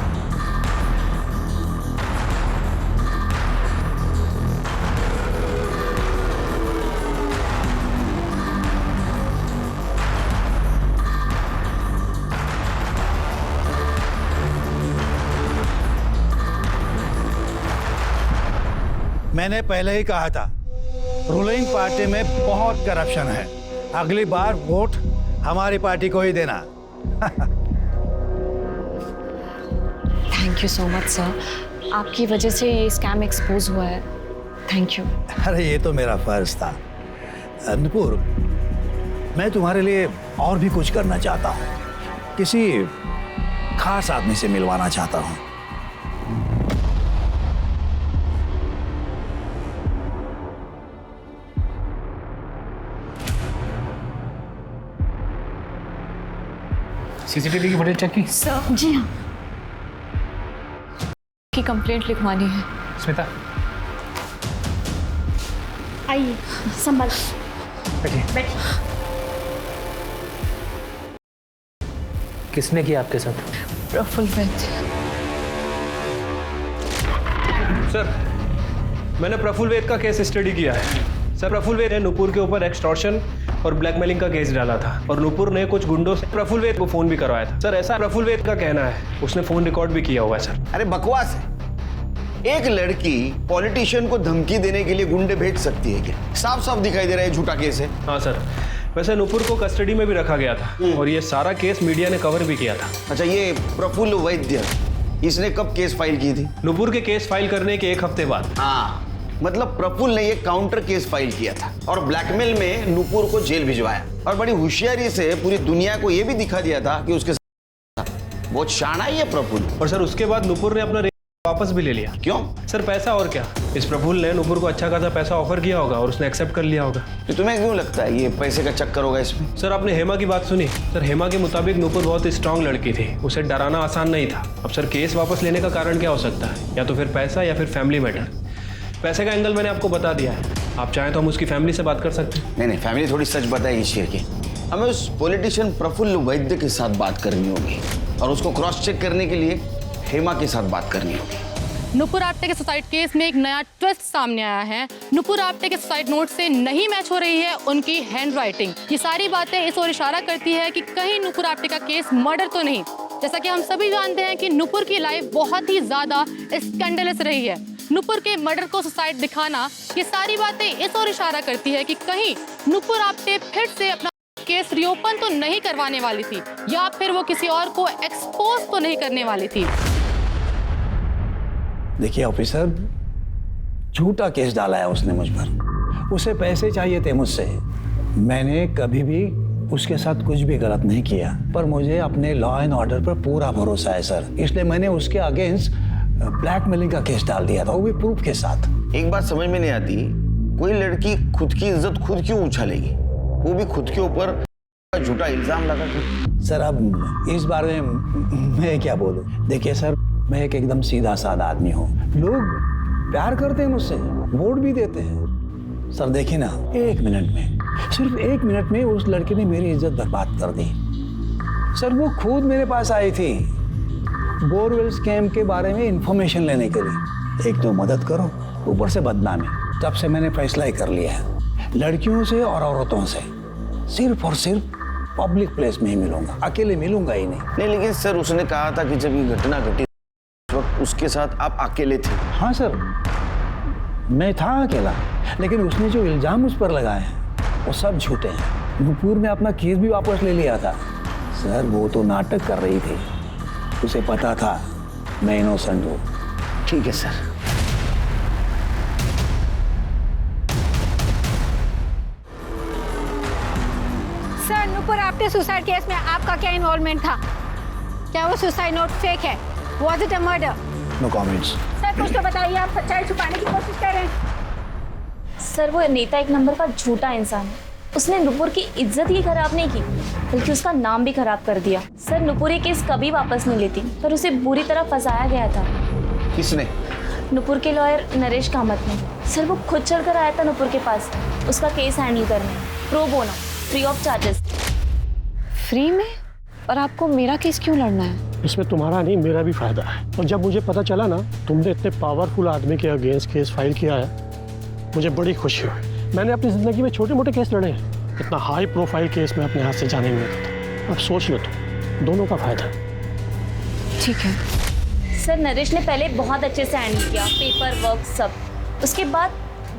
Speaker 20: मैंने पहले ही कहा था, रूलिंग पार्टी में बहुत करप्शन है। अगली बार वोट हमारी पार्टी को ही देना।
Speaker 2: Thank you so much sir, आपकी वजह से ये स्कैम एक्सपोज हुआ है। Thank you.
Speaker 20: अरे ये तो मेरा फर्ज था। नुपुर, मैं तुम्हारे लिए और भी कुछ करना चाहता हूँ। किसी खास आदमी से मिलवाना चाहता हूँ।
Speaker 9: सीसीटीवी की फुटेज चेक की?
Speaker 2: सर जी हाँ, की कंप्लेंट लिखवानी है।
Speaker 9: स्मिता
Speaker 19: आइए, संभल
Speaker 9: बैठिए। किसने किया आपके साथ?
Speaker 2: प्रफुल्ल वैद्य।
Speaker 11: सर, मैंने प्रफुल्ल वैद्य का केस स्टडी किया है। सर, प्रफुल्ल वैद्य ने नुपुर के ऊपर एक्सटॉर्शन और ब्लैकमेलिंग का केस डाला था, और नुपुर ने कुछ गुंडों से प्रफुल्ल वैद्य को फोन भी करवाया था। सर, ऐसा प्रफुल्ल वैद्य का कहना है, उसने फोन रिकॉर्ड भी किया हुआ है सर।
Speaker 14: अरे बकवास है। एक लड़की पॉलिटिशियन को धमकी देने के लिए गुंडे भेज सकती है क्या? साफ साफ दिखाई दे रहा है झूठा केस है।
Speaker 11: हाँ सर, वैसे नुपुर को कस्टडी में भी रखा गया था और ये सारा केस मीडिया ने कवर भी किया था।
Speaker 14: अच्छा, ये प्रफुल्ल वैद्य, इसने कब केस फाइल की थी?
Speaker 11: नुपुर के केस फाइल करने के एक हफ्ते बाद।
Speaker 14: हाँ, मतलब प्रफुल्ल ने ये काउंटर केस फाइल किया था और ब्लैकमेल में नुपुर को जेल भिजवाया, और बड़ी होशियारी से पूरी दुनिया को ये भी दिखा दिया था कि उसके साथ बहुत शाना ही है प्रफुल्ल।
Speaker 11: और सर, उसके बाद नुपुर ने अपना वापस भी ले लिया।
Speaker 14: क्यों?
Speaker 11: सर, पैसा और क्या। इस प्रफुल्ल ने नुपुर को अच्छा खासा पैसा ऑफर किया होगा और उसने एक्सेप्ट कर लिया होगा।
Speaker 14: तो तुम्हें क्यों लगता है ये पैसे का चक्कर होगा इसमें?
Speaker 11: सर, आपने हेमा की बात सुनी? सर, हेमा के मुताबिक नुपुर बहुत स्ट्रांग लड़की थी, उसे डराना आसान नहीं था। अब सर, केस वापस लेने का कारण क्या हो सकता है? या तो फिर पैसा या फिर फैमिली मैटर। पैसे का एंगल मैंने आपको बता दिया है, आप चाहें तो हम उसकी फैमिली से बात कर सकते हैं।
Speaker 14: नहीं, फैमिली थोड़ी सच बताएगी शेर की। हमें उस पॉलिटिशियन प्रफुल्ल वैद्य के साथ बात करनी होगी और उसको क्रॉस चेक करने के लिए हेमा के साथ बात करनी होगी।
Speaker 18: नुपुर आप्टे के सुसाइड केस में एक नया ट्विस्ट सामने आया है। नुपुर आप्टे के सुसाइड नोट से नहीं मैच हो रही है उनकी हैंड राइटिंग। ये सारी बातें इस ओर इशारा करती है कि कहीं नुपुर आप्टे का केस मर्डर तो नहीं। जैसा कि हम सभी जानते हैं कि नुपुर की लाइफ बहुत ही ज्यादा स्कैंडलस रही है। नुपुर के मर्डर को सुसाइड दिखाना, ये सारी बातें इस ओर इशारा करती है कि कहीं नुपुर आप्टे फिर से अपना केस रिओपन तो नहीं करवाने वाली थी, या फिर वो किसी और को एक्सपोज तो नहीं करने वाली थी।
Speaker 20: देखिए ऑफिसर, झूठा केस डाला है उसने मुझ पर। उसे पैसे चाहिए थे मुझसे। मैंने कभी भी उसके साथ कुछ भी गलत नहीं किया, पर मुझे अपने लॉ एंड ऑर्डर पर पूरा भरोसा है सर। इसलिए मैंने उसके अगेंस्ट ब्लैकमेलिंग का केस डाल दिया था, वो भी प्रूफ के साथ।
Speaker 14: एक बात समझ में नहीं आती, कोई लड़की खुद की इज्जत खुद क्यों उछालेगी, वो भी खुद के ऊपर झूठा इल्जाम लगा के।
Speaker 20: सर अब इस बारे में मैं क्या बोलूं। देखिए सर, मैं एक एकदम सीधा साधा आदमी हूँ। लोग प्यार करते हैं मुझसे, वोट भी देते हैं। सर देखिए ना, 1 मिनट में, सिर्फ 1 मिनट में उस लड़की ने मेरी इज्जत बर्बाद कर दी। सर वो खुद मेरे पास आई थी बोरवेल स्कैम के बारे में इंफॉर्मेशन लेने के लिए। एक तो मदद करो, ऊपर से बदनामी। तब से मैंने फैसला ही कर लिया है, लड़कियों से और औरतों से सिर्फ और सिर्फ पब्लिक प्लेस में ही मिलूंगा, अकेले मिलूंगा ही नहीं।
Speaker 14: लेकिन सर उसने कहा था कि जब ये घटना घटी उस वक्त उसके साथ आप अकेले थे।
Speaker 20: हाँ सर, मैं था अकेला, लेकिन उसने जो इल्जाम उस पर लगाए हैं वो सब झूठे हैं। नुपुर ने अपना केस भी वापस ले लिया था। सर वो तो नाटक कर रही थी, उसे पता था मैं इनोसेंट हूँ।
Speaker 14: ठीक है sir.
Speaker 15: Sir, Nupur Apte suicide case में आपका क्या इन्वॉल्वमेंट था? क्या वो सुसाइड नोट फेक है? Was it a murder?
Speaker 20: No comments.
Speaker 15: Sir कुछ तो बताइए, आप सच्चाई छुपाने की कोशिश कर रहे हैं।
Speaker 7: सर वो नेता एक नंबर का झूठा इंसान है। उसने नुपुर की इज्जत ही खराब नहीं की, बल्कि उसका नाम भी खराब कर दिया। सर नुपुर ये केस कभी वापस नहीं लेती, पर उसे बुरी तरह फंसाया गया था।
Speaker 14: किसने?
Speaker 7: नुपुर के लॉयर नरेश कामत ने। सर वो खुद चलकर आया था नुपुर के पास उसका केस हैंडल करने, pro bono, free of charges.
Speaker 2: Free में? और आपको मेरा केस क्यों लड़ना है?
Speaker 11: इसमें तुम्हारा नहीं, मेरा भी फायदा है। और जब मुझे पता चला ना तुमने इतने पावरफुल आदमी के अगेंस्ट केस फाइल किया है, मुझे बड़ी खुशी हुई। मैंने अपनी जिंदगी में छोटे मोटे केस लड़े हैं, इतना हाई प्रोफाइल केस में अपने हाथ से जाने नहीं देता। अब सोच लो तुम, दोनों का फायदा है।
Speaker 2: ठीक है
Speaker 7: सर, नरेश ने पहले बहुत अच्छे से हैंडल किया, पेपर वर्क सब। उसके बाद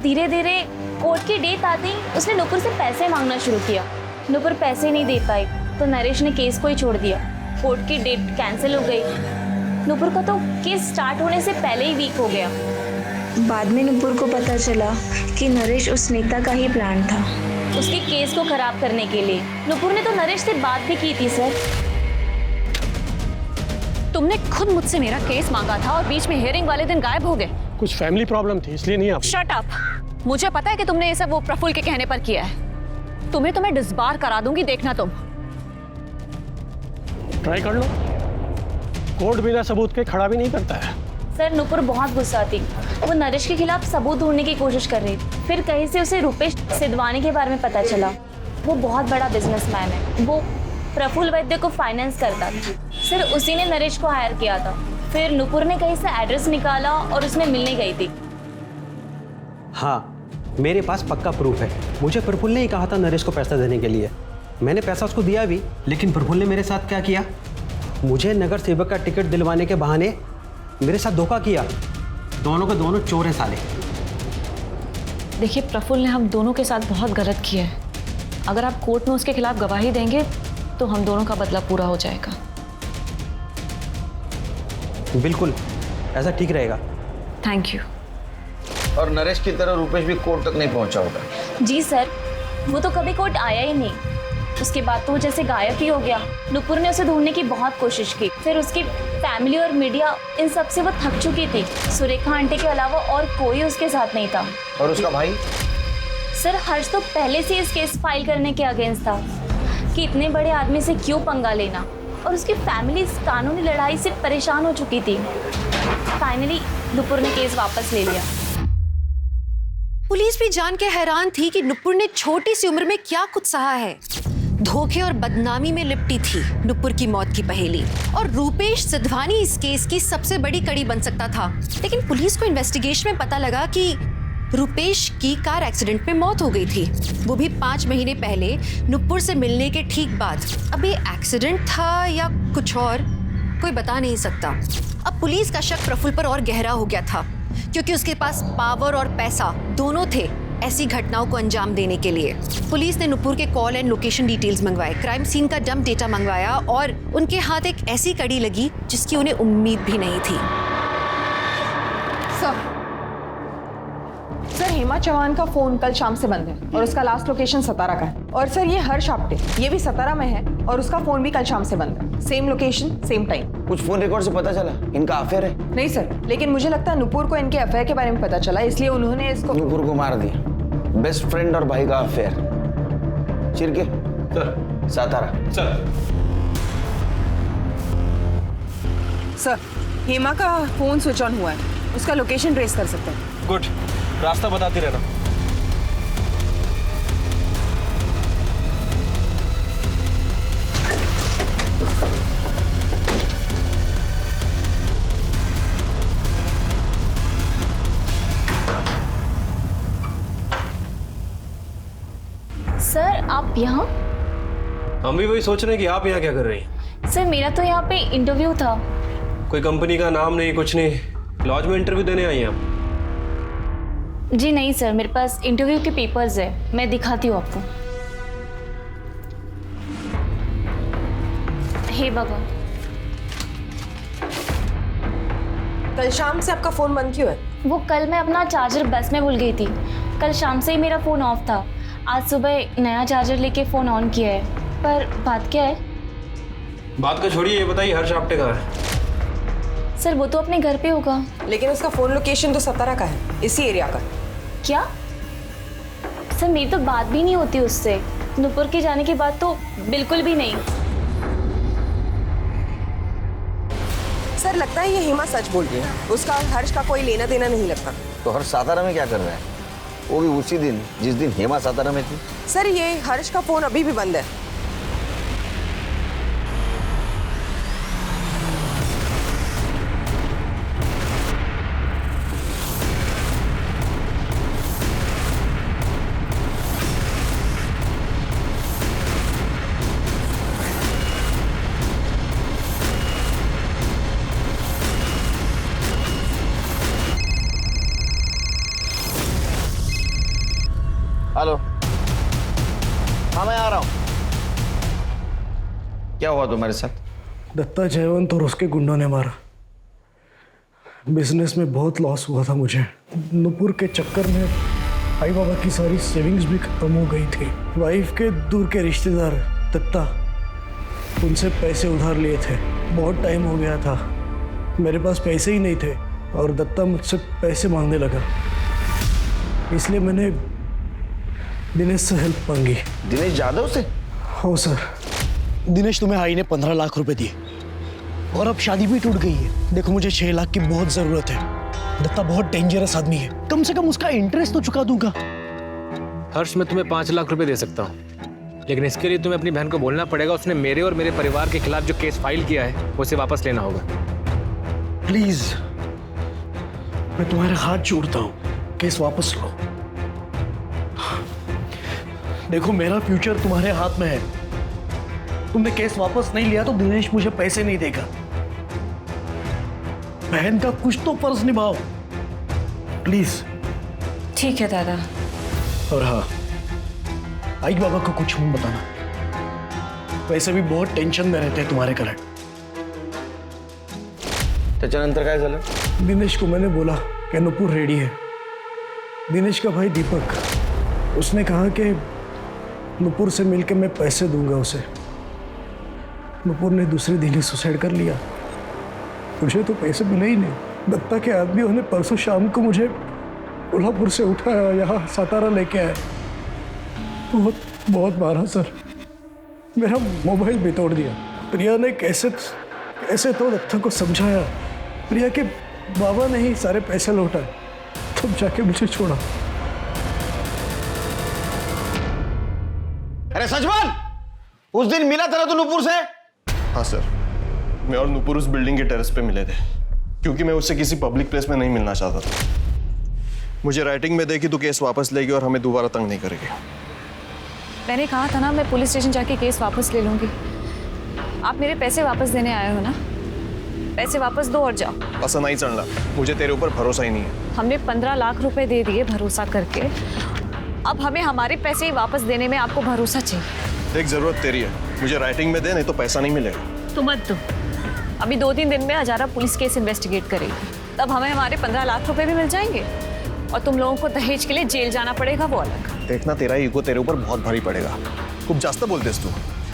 Speaker 7: धीरे धीरे कोर्ट की डेट आते ही उसने नुपुर से पैसे मांगना शुरू किया। नुपुर पैसे नहीं दे पाई तो नरेश ने केस को ही छोड़ दिया। कोर्ट की डेट कैंसिल हो गई। नुपुर का तो केस स्टार्ट होने से पहले ही वीक हो गया।
Speaker 19: बाद में नुपुर को पता चला कि नरेश उस नेता का ही प्लान था,
Speaker 7: उसके केस को खराब करने के लिए। नुपुर ने तो नरेश से बात भी की थी। सर
Speaker 2: तुमने खुद मुझसे मेरा केस मांगा था और बीच में हियरिंग वाले दिन गायब हो गए।
Speaker 11: कुछ फैमिली प्रॉब्लम थी इसलिए नहीं आप।
Speaker 2: Shut up. मुझे पता है कि तुमने ये सब वो प्रफुल्ल के कहने पर किया है। तुम्हें तो मैं डिसबार करा दूंगी, देखना तुम।
Speaker 11: ट्राई कर लो, कोर्ट बिना सबूत के खड़ा भी नहीं करता है।
Speaker 7: सर नुपुर बहुत गुस्सा थी, वो नरेश के खिलाफ सबूत ढूंढने की कोशिश कर रही थी। फिर कहीं से उसे रुपेश सिद्धवानी के बारे में पता चला। वो बहुत बड़ा बिजनेसमैन है, वो प्रफुल्ल वैद्य को फाइनेंस करता था। सर उसी ने नरेश को हायर किया था। फिर नुपुर ने कहीं से एड्रेस निकाला और उसमें मिलने गई थी।
Speaker 21: हाँ, मेरे पास पक्का प्रूफ है। मुझे प्रफुल्ल ने ही कहा था नरेश को पैसा देने के लिए। मैंने पैसा उसको दिया भी, लेकिन प्रफुल्ल ने मेरे साथ क्या किया, मुझे नगर सेवक का टिकट दिलवाने के बहाने मेरे साथ धोखा किया। दोनों के दोनों चोर हैं साले।
Speaker 2: देखिए प्रफुल्ल ने हम दोनों के साथ बहुत गलत किया है। अगर आप कोर्ट में उसके खिलाफ गवाही देंगे तो हम दोनों का बदला पूरा हो जाएगा।
Speaker 21: बिल्कुल, ऐसा ठीक रहेगा।
Speaker 2: Thank you.
Speaker 14: और नरेश की तरह रुपेश भी कोर्ट तक नहीं पहुंचा होगा।
Speaker 7: जी सर, वो तो कभी कोर्ट आया ही नहीं। उसके बाद तो वो जैसे गायब ही हो गया। नुपुर ने उसे ढूंढने की बहुत कोशिश की। फिर उसकी फैमिली और मीडिया, इन सब से वो थक चुकी थी। सुरेखा आंटी के अलावा और कोई उसके साथ नहीं था।
Speaker 14: और उसका भाई?
Speaker 7: सर हर्ष तो पहले से इस केस फाइल करने के अगेंस्ट था कि इतने बड़े आदमी से क्यों पंगा लेना, और उसकी फैमिली इस कानूनी लड़ाई से परेशान हो चुकी थी। फाइनली नुपुर ने केस वापस ले लिया।
Speaker 3: पुलिस भी जान के हैरान थी कि नुपुर ने छोटी सी उम्र में क्या कुछ सहा है। धोखे और बदनामी में लिपटी थी नुपुर की मौत की पहेली, और रूपेश सिद्धवानी इस केस की सबसे बड़ी कड़ी बन सकता था। लेकिन पुलिस को इन्वेस्टिगेशन में पता लगा कि रूपेश की कार एक्सीडेंट में मौत हो गई थी, वो भी 5 महीने पहले नुपुर से मिलने के ठीक बाद। अब ये एक्सीडेंट था या कुछ और, कोई बता नहीं सकता। अब पुलिस का शक प्रफुल्ल पर और गहरा हो गया था, क्योंकि उसके पास पावर और पैसा दोनों थे ऐसी घटनाओं को अंजाम देने के लिए। पुलिस ने नुपुर के कॉल एंड लोकेशन डिटेल्स मंगवाए, क्राइम सीन का डंप डेटा मंगवाया, और उनके हाथ एक ऐसी कड़ी लगी जिसकी उन्हें उम्मीद भी नहीं थी।
Speaker 10: सर, हेमा चौहान का फोन कल शाम से बंद है और उसका लास्ट लोकेशन सतारा का है। और सर, ये हर्ष आप्टे, ये भी सतारा में है और उसका फोन भी कल शाम से बंद है। Same location, same time.
Speaker 14: कुछ फोन रिकॉर्ड से पता चला इनका अफेयर है?
Speaker 10: नहीं सर, लेकिन मुझे लगता है नुपुर को इनके अफेयर के बारे में पता चला, इसलिए उन्होंने इसको
Speaker 14: नुपुर को मार दिया। बेस्ट फ्रेंड और भाई का affair. Chirke
Speaker 11: sir.
Speaker 14: Satara
Speaker 10: sir, Hema का फोन स्विच ऑन हुआ है, उसका लोकेशन ट्रेस कर सकते हैं।
Speaker 11: गुड, रास्ता बताती रहना।
Speaker 7: सर, आप यहाँ?
Speaker 11: हम भी वही सोच रहे हैं कि आप यहाँ क्या कर रही हैं?
Speaker 7: सर, मेरा तो यहाँ पे इंटरव्यू था।
Speaker 11: कोई कंपनी का नाम नहीं, कुछ नहीं, लॉज में इंटरव्यू देने आई हैं आप?
Speaker 7: जी नहीं सर, मेरे पास इंटरव्यू के पेपर्स है, मैं दिखाती हूँ आपको। हे बाबा।
Speaker 10: कल शाम से आपका फोन बंद क्यों है?
Speaker 7: वो कल मैं अपना चार्जर बस में भूल गई थी। कल शाम से ही मेरा फ़ोन ऑफ था। आज सुबह नया चार्जर लेके फ़ोन ऑन किया है। पर बात क्या है?
Speaker 11: बात का छोड़िए, ये बताइए हर्ष आप्टे कहाँ है?
Speaker 7: सर, वो तो अपने घर पे होगा।
Speaker 10: लेकिन उसका फोन लोकेशन तो सतारा का है, इसी एरिया का।
Speaker 7: क्या? सर, मेरी तो बात भी नहीं होती उससे। नुपुर के जाने के बाद तो बिल्कुल भी नहीं।
Speaker 10: सर, लगता है ये हेमा सच बोल रही है, उसका हर्ष का कोई लेना देना नहीं लगता।
Speaker 14: तो हर्ष सातारा में क्या कर रहा है? वो भी उसी दिन जिस दिन हेमा सातारा में थी।
Speaker 10: सर, ये हर्ष का फोन अभी भी बंद है।
Speaker 14: हेलो, हाँ मैं आ रहा हूँ। क्या हुआ तुम्हारे साथ?
Speaker 6: दत्ता जयवंत और उसके गुंडों ने मारा। बिजनेस में बहुत लॉस हुआ था मुझे। नुपुर के चक्कर में आई बाबा की सारी सेविंग्स भी खत्म हो गई थी। वाइफ के दूर के रिश्तेदार दत्ता, उनसे पैसे उधार लिए थे। बहुत टाइम हो गया था, मेरे पास पैसे ही नहीं थे और दत्ता मुझसे पैसे मांगने लगा। इसलिए मैंने दिनेश से हेल्प मांगी।
Speaker 14: दिनेश जाधव से?
Speaker 6: हो सर। दिनेश तुम्हें आई ने 15 लाख रुपए दिए और अब शादी भी टूट गई है। देखो, मुझे 6 लाख की बहुत जरूरत है। दत्ता बहुत डेंजरस आदमी है, कम से कम उसका इंटरेस्ट तो चुका दूंगा।
Speaker 9: हर्ष, मैं तुम्हें 5 लाख रुपए दे सकता हूँ, लेकिन इसके लिए तुम्हें अपनी बहन को बोलना पड़ेगा उसने मेरे और मेरे परिवार के खिलाफ जो केस फाइल किया है उसे वापस लेना होगा।
Speaker 6: प्लीज, मैं तुम्हारे हाथ जोड़ता हूँ, केस वापस लो। देखो, मेरा फ्यूचर तुम्हारे हाथ में है। तुमने केस वापस नहीं लिया तो दिनेश मुझे पैसे नहीं देगा। बहन का कुछ तो फर्ज निभाओ प्लीज।
Speaker 2: ठीक है दादा।
Speaker 6: और हाँ, आई बाबा को कुछ मत बताना, वैसे भी बहुत टेंशन में रहते हैं तुम्हारे कारण।
Speaker 14: त्याच्यानंतर काय झालं?
Speaker 6: दिनेश को मैंने बोला कि नुपुर रेडी है। दिनेश का भाई दीपक, उसने कहा कि नुपुर से मिलकर मैं पैसे दूंगा उसे। नुपुर ने दूसरे दिन ही सुसाइड कर लिया। मुझे तो पैसे मिले ही नहीं। दत्ता के आदमियों ने परसों शाम को मुझे कोल्हापुर से उठाया, यहाँ सातारा लेके आए। बहुत बहुत मारा सर, मेरा मोबाइल भी तोड़ दिया। प्रिया ने कैसे तो दत्ता को समझाया। प्रिया के बाबा ने ही सारे पैसे लौटाए, तब जाके मुझे छोड़ा।
Speaker 14: अरे सच बोल, उस दिन मिला था ना तू नुपुर से?
Speaker 16: हाँ सर, मैं और नुपुर उस बिल्डिंग के टेरेस पे मिले थे, क्योंकि मैं उससे किसी पब्लिक प्लेस में नहीं मिलना चाहता था। मुझे राइटिंग में दे कि तू केस वापस लेगी और हमें दोबारा तंग नहीं करेगी।
Speaker 2: मैंने कहा था ना मैं पुलिस स्टेशन जाके केस वापस ले लूंगी। आप मेरे पैसे वापस देने आए हो ना, पैसे वापस दो और जाओ।
Speaker 16: ऐसा नहीं चलना, मुझे तेरे ऊपर भरोसा ही नहीं है।
Speaker 2: हमने 15 लाख रुपए दे दिए भरोसा करके, अब हमें हमारे पैसे ही वापस देने में आपको भरोसा चाहिए।
Speaker 16: देख, जरूरत तेरी है, मुझे राइटिंग में दे, नहीं तो पैसा नहीं मिलेगा।
Speaker 2: तो मत दो, अभी 2-3 दिन में हजारा पुलिस केस इन्वेस्टिगेट करेगी, तब हमें हमारे 15 लाख रुपए भी मिल जाएंगे और तुम लोगों को दहेज के लिए जेल जाना पड़ेगा, वो अलग।
Speaker 16: देखना, तेरा ईगो तेरे ऊपर बहुत भारी पड़ेगा। खूब जास्त बोलतेस तू।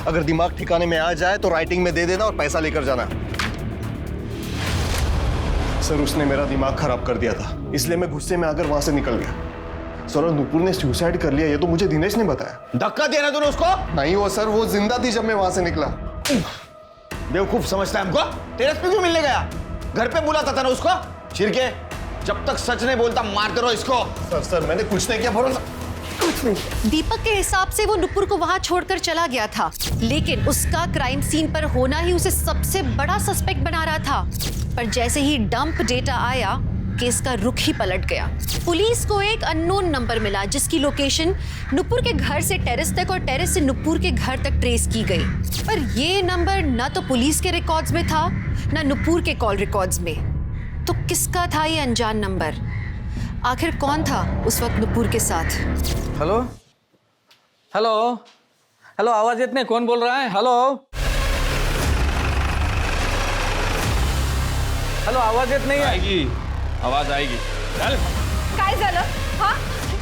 Speaker 16: अगर दिमाग ठिकाने में आ जाए तो राइटिंग में दे देना और पैसा लेकर जाना। सर, उसने मेरा दिमाग खराब कर दिया था, इसलिए मैं गुस्से में आकर वहां से निकल गया। सर, नुपुर ने सुसाइड कर लिया, ये तो मुझे दिनेश ने बताया।
Speaker 14: धक्का दिया ना तूने उसको?
Speaker 16: नहीं वो सर, वो जिंदा थी जब मैं वहां से निकला।
Speaker 14: बेवकूफ समझता है हमको? टेरेस पे क्यों मिलने गया? घर पे बुलाता था ना उसको। छिरके, जब तक सच नहीं बोलता मारते रहो इसको।
Speaker 16: सर मैंने कुछ नहीं किया, भरोसा।
Speaker 3: दीपक के हिसाब से वो नुपुर को वहां छोड़कर चला गया था, लेकिन उसका क्राइम सीन पर होना ही उसे सबसे बड़ा सस्पेक्ट बना रहा था। पर जैसे ही डंप डेटा आया, केस का रुख ही पलट गया। पुलिस को एक अननोन नंबर मिला जिसकी लोकेशन नुपुर के घर से टेरेस तक और टेरेस से नुपुर के घर तक ट्रेस की गई। पर ये नंबर ना तो पुलिस के रिकॉर्ड्स में था, ना नुपुर के कॉल रिकॉर्ड्स में। तो किसका था ये अनजान नंबर? आखिर कौन था उस वक्त नुपुर के साथ?
Speaker 8: हेलो हेलो हेलो, आवाज इतने कौन बोल रहा है? हेलो हेलो, आवाज इतने आएगी, आवाज आएगी। चल
Speaker 5: काय झालं? हाँ,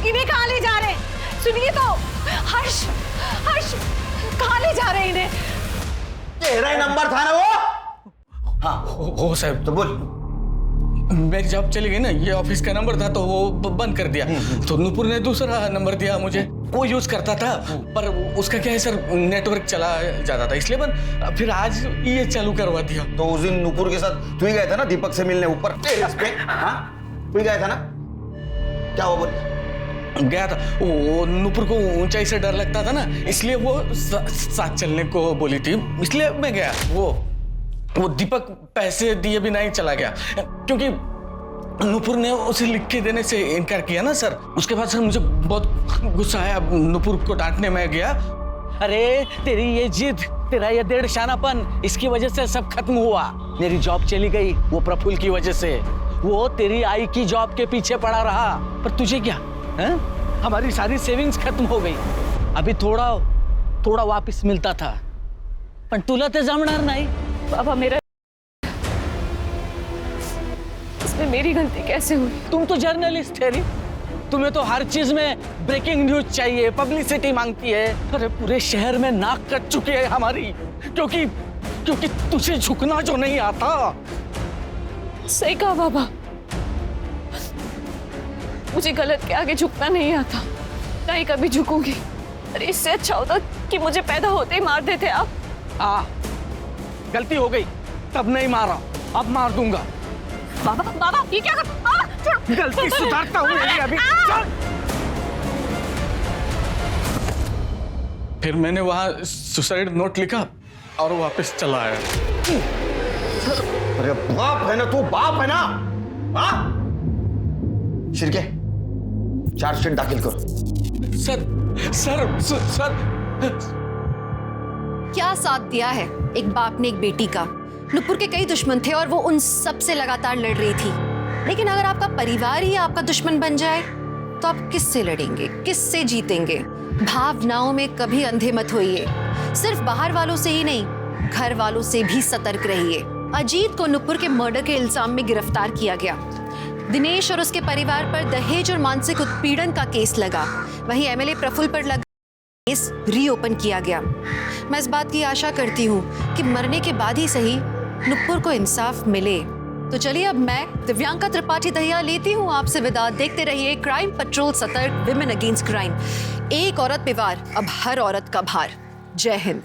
Speaker 5: इन्हें कहाँ ले जा रहे हैं? सुनिए तो, हर्ष हर्ष कहाँ ले जा रहे हैं इन्हें?
Speaker 14: तेरा ही नंबर था ना वो?
Speaker 8: हाँ हो साहब।
Speaker 14: तो बोल।
Speaker 8: मेरी जॉब चली गई ना, ये ऑफिस का नंबर था तो वो बंद कर दिया। तो नुपुर ने दूसरा नंबर दिया मुझे, वो यूज करता था, पर उसका क्या है सर, नेटवर्क चला जाता था, इसलिए बंद। फिर आज ये चालू करवा दिया।
Speaker 14: तो उस दिन नुपुर के साथ तू ही गया था ना दीपक से मिलने ऊपर टेरेस पे? हाँ, तू ही गया था ना? क्या हुआ बोल?
Speaker 8: गया था, वो नुपुर को ऊंचाई से डर लगता था ना, इसलिए वो साथ चलने को बोली थी, इसलिए मैं गया। वो दीपक पैसे दिए भी नहीं चला गया, क्योंकि नुपुर ने उसे लिख के देने से इनकार किया ना सर। उसके बाद सर मुझे बहुत गुस्सा आया, नुपुर को डांटने में गया।
Speaker 4: अरे तेरी ये जिद, तेरा ये डेढ़ शानापन, इसकी वजह से सब खत्म हुआ। मेरी जॉब चली गई वो प्रफुल्ल की वजह से। वो तेरी आई की जॉब के पीछे पड़ा रहा, पर तुझे क्या है? हमारी सारी सेविंग्स खत्म हो गई। अभी थोड़ा थोड़ा वापस मिलता था, पण तुला ते जमणार नाही।
Speaker 2: बाबा, मेरा इसमें मेरी गलती कैसे हुई?
Speaker 4: तुम तो जर्नलिस्ट है री, तुम्हें तो हर चीज में ब्रेकिंग न्यूज चाहिए, पब्लिसिटी मांगती है। अरे पूरे शहर में नाक कट चुकी है हमारी, क्योंकि तुझे झुकना जो नहीं आता।
Speaker 2: सही कहा बाबा, मुझे गलत के आगे झुकना नहीं आता, नहीं कभी झुकूंगी। अरे इससे अच्छा होता कि मुझे पैदा होते ही मार देते आप।
Speaker 4: गलती हो गई, तब नहीं मारा, अब मार दूंगा।
Speaker 2: बाबा बाबा, ये क्या कर? बाबा छोड़।
Speaker 4: गलती सुधारता हूँ अभी।
Speaker 8: फिर मैंने वहां सुसाइड नोट लिखा और वापस चला आया।
Speaker 14: अरे बाप है ना तू, बाप है ना? हाँ? शिरके, चार्जशीट दाखिल करो।
Speaker 8: सर
Speaker 3: क्या साथ दिया है एक बाप ने एक बेटी का? नुपुर के कई दुश्मन थे और वो उन सब से लगातार लड़ रही थी, लेकिन अगर आपका परिवार ही आपका दुश्मन बन जाए तो आप किससे लड़ेंगे, किससे जीतेंगे? भावनाओं में कभी अंधे मत होइए। सिर्फ बाहर वालों से ही नहीं, घर वालों से भी सतर्क रहिए। अजीत को नुपुर के मर्डर के इल्जाम में गिरफ्तार किया गया। दिनेश और उसके परिवार पर दहेज और मानसिक उत्पीड़न का केस लगा। वहीं एमएलए प्रफुल्ल पर लगा केस रीओपन किया गया। मैं इस बात की आशा करती हूँ कि मरने के बाद ही सही नुपुर को इंसाफ मिले। तो चलिए, अब मैं दिव्यांका त्रिपाठी दहिया लेती हूँ आपसे विदा। देखते रहिए क्राइम पेट्रोल सतर्क, विमेन अगेंस्ट क्राइम। एक औरत पे वार, अब हर औरत का भार। जय हिंद।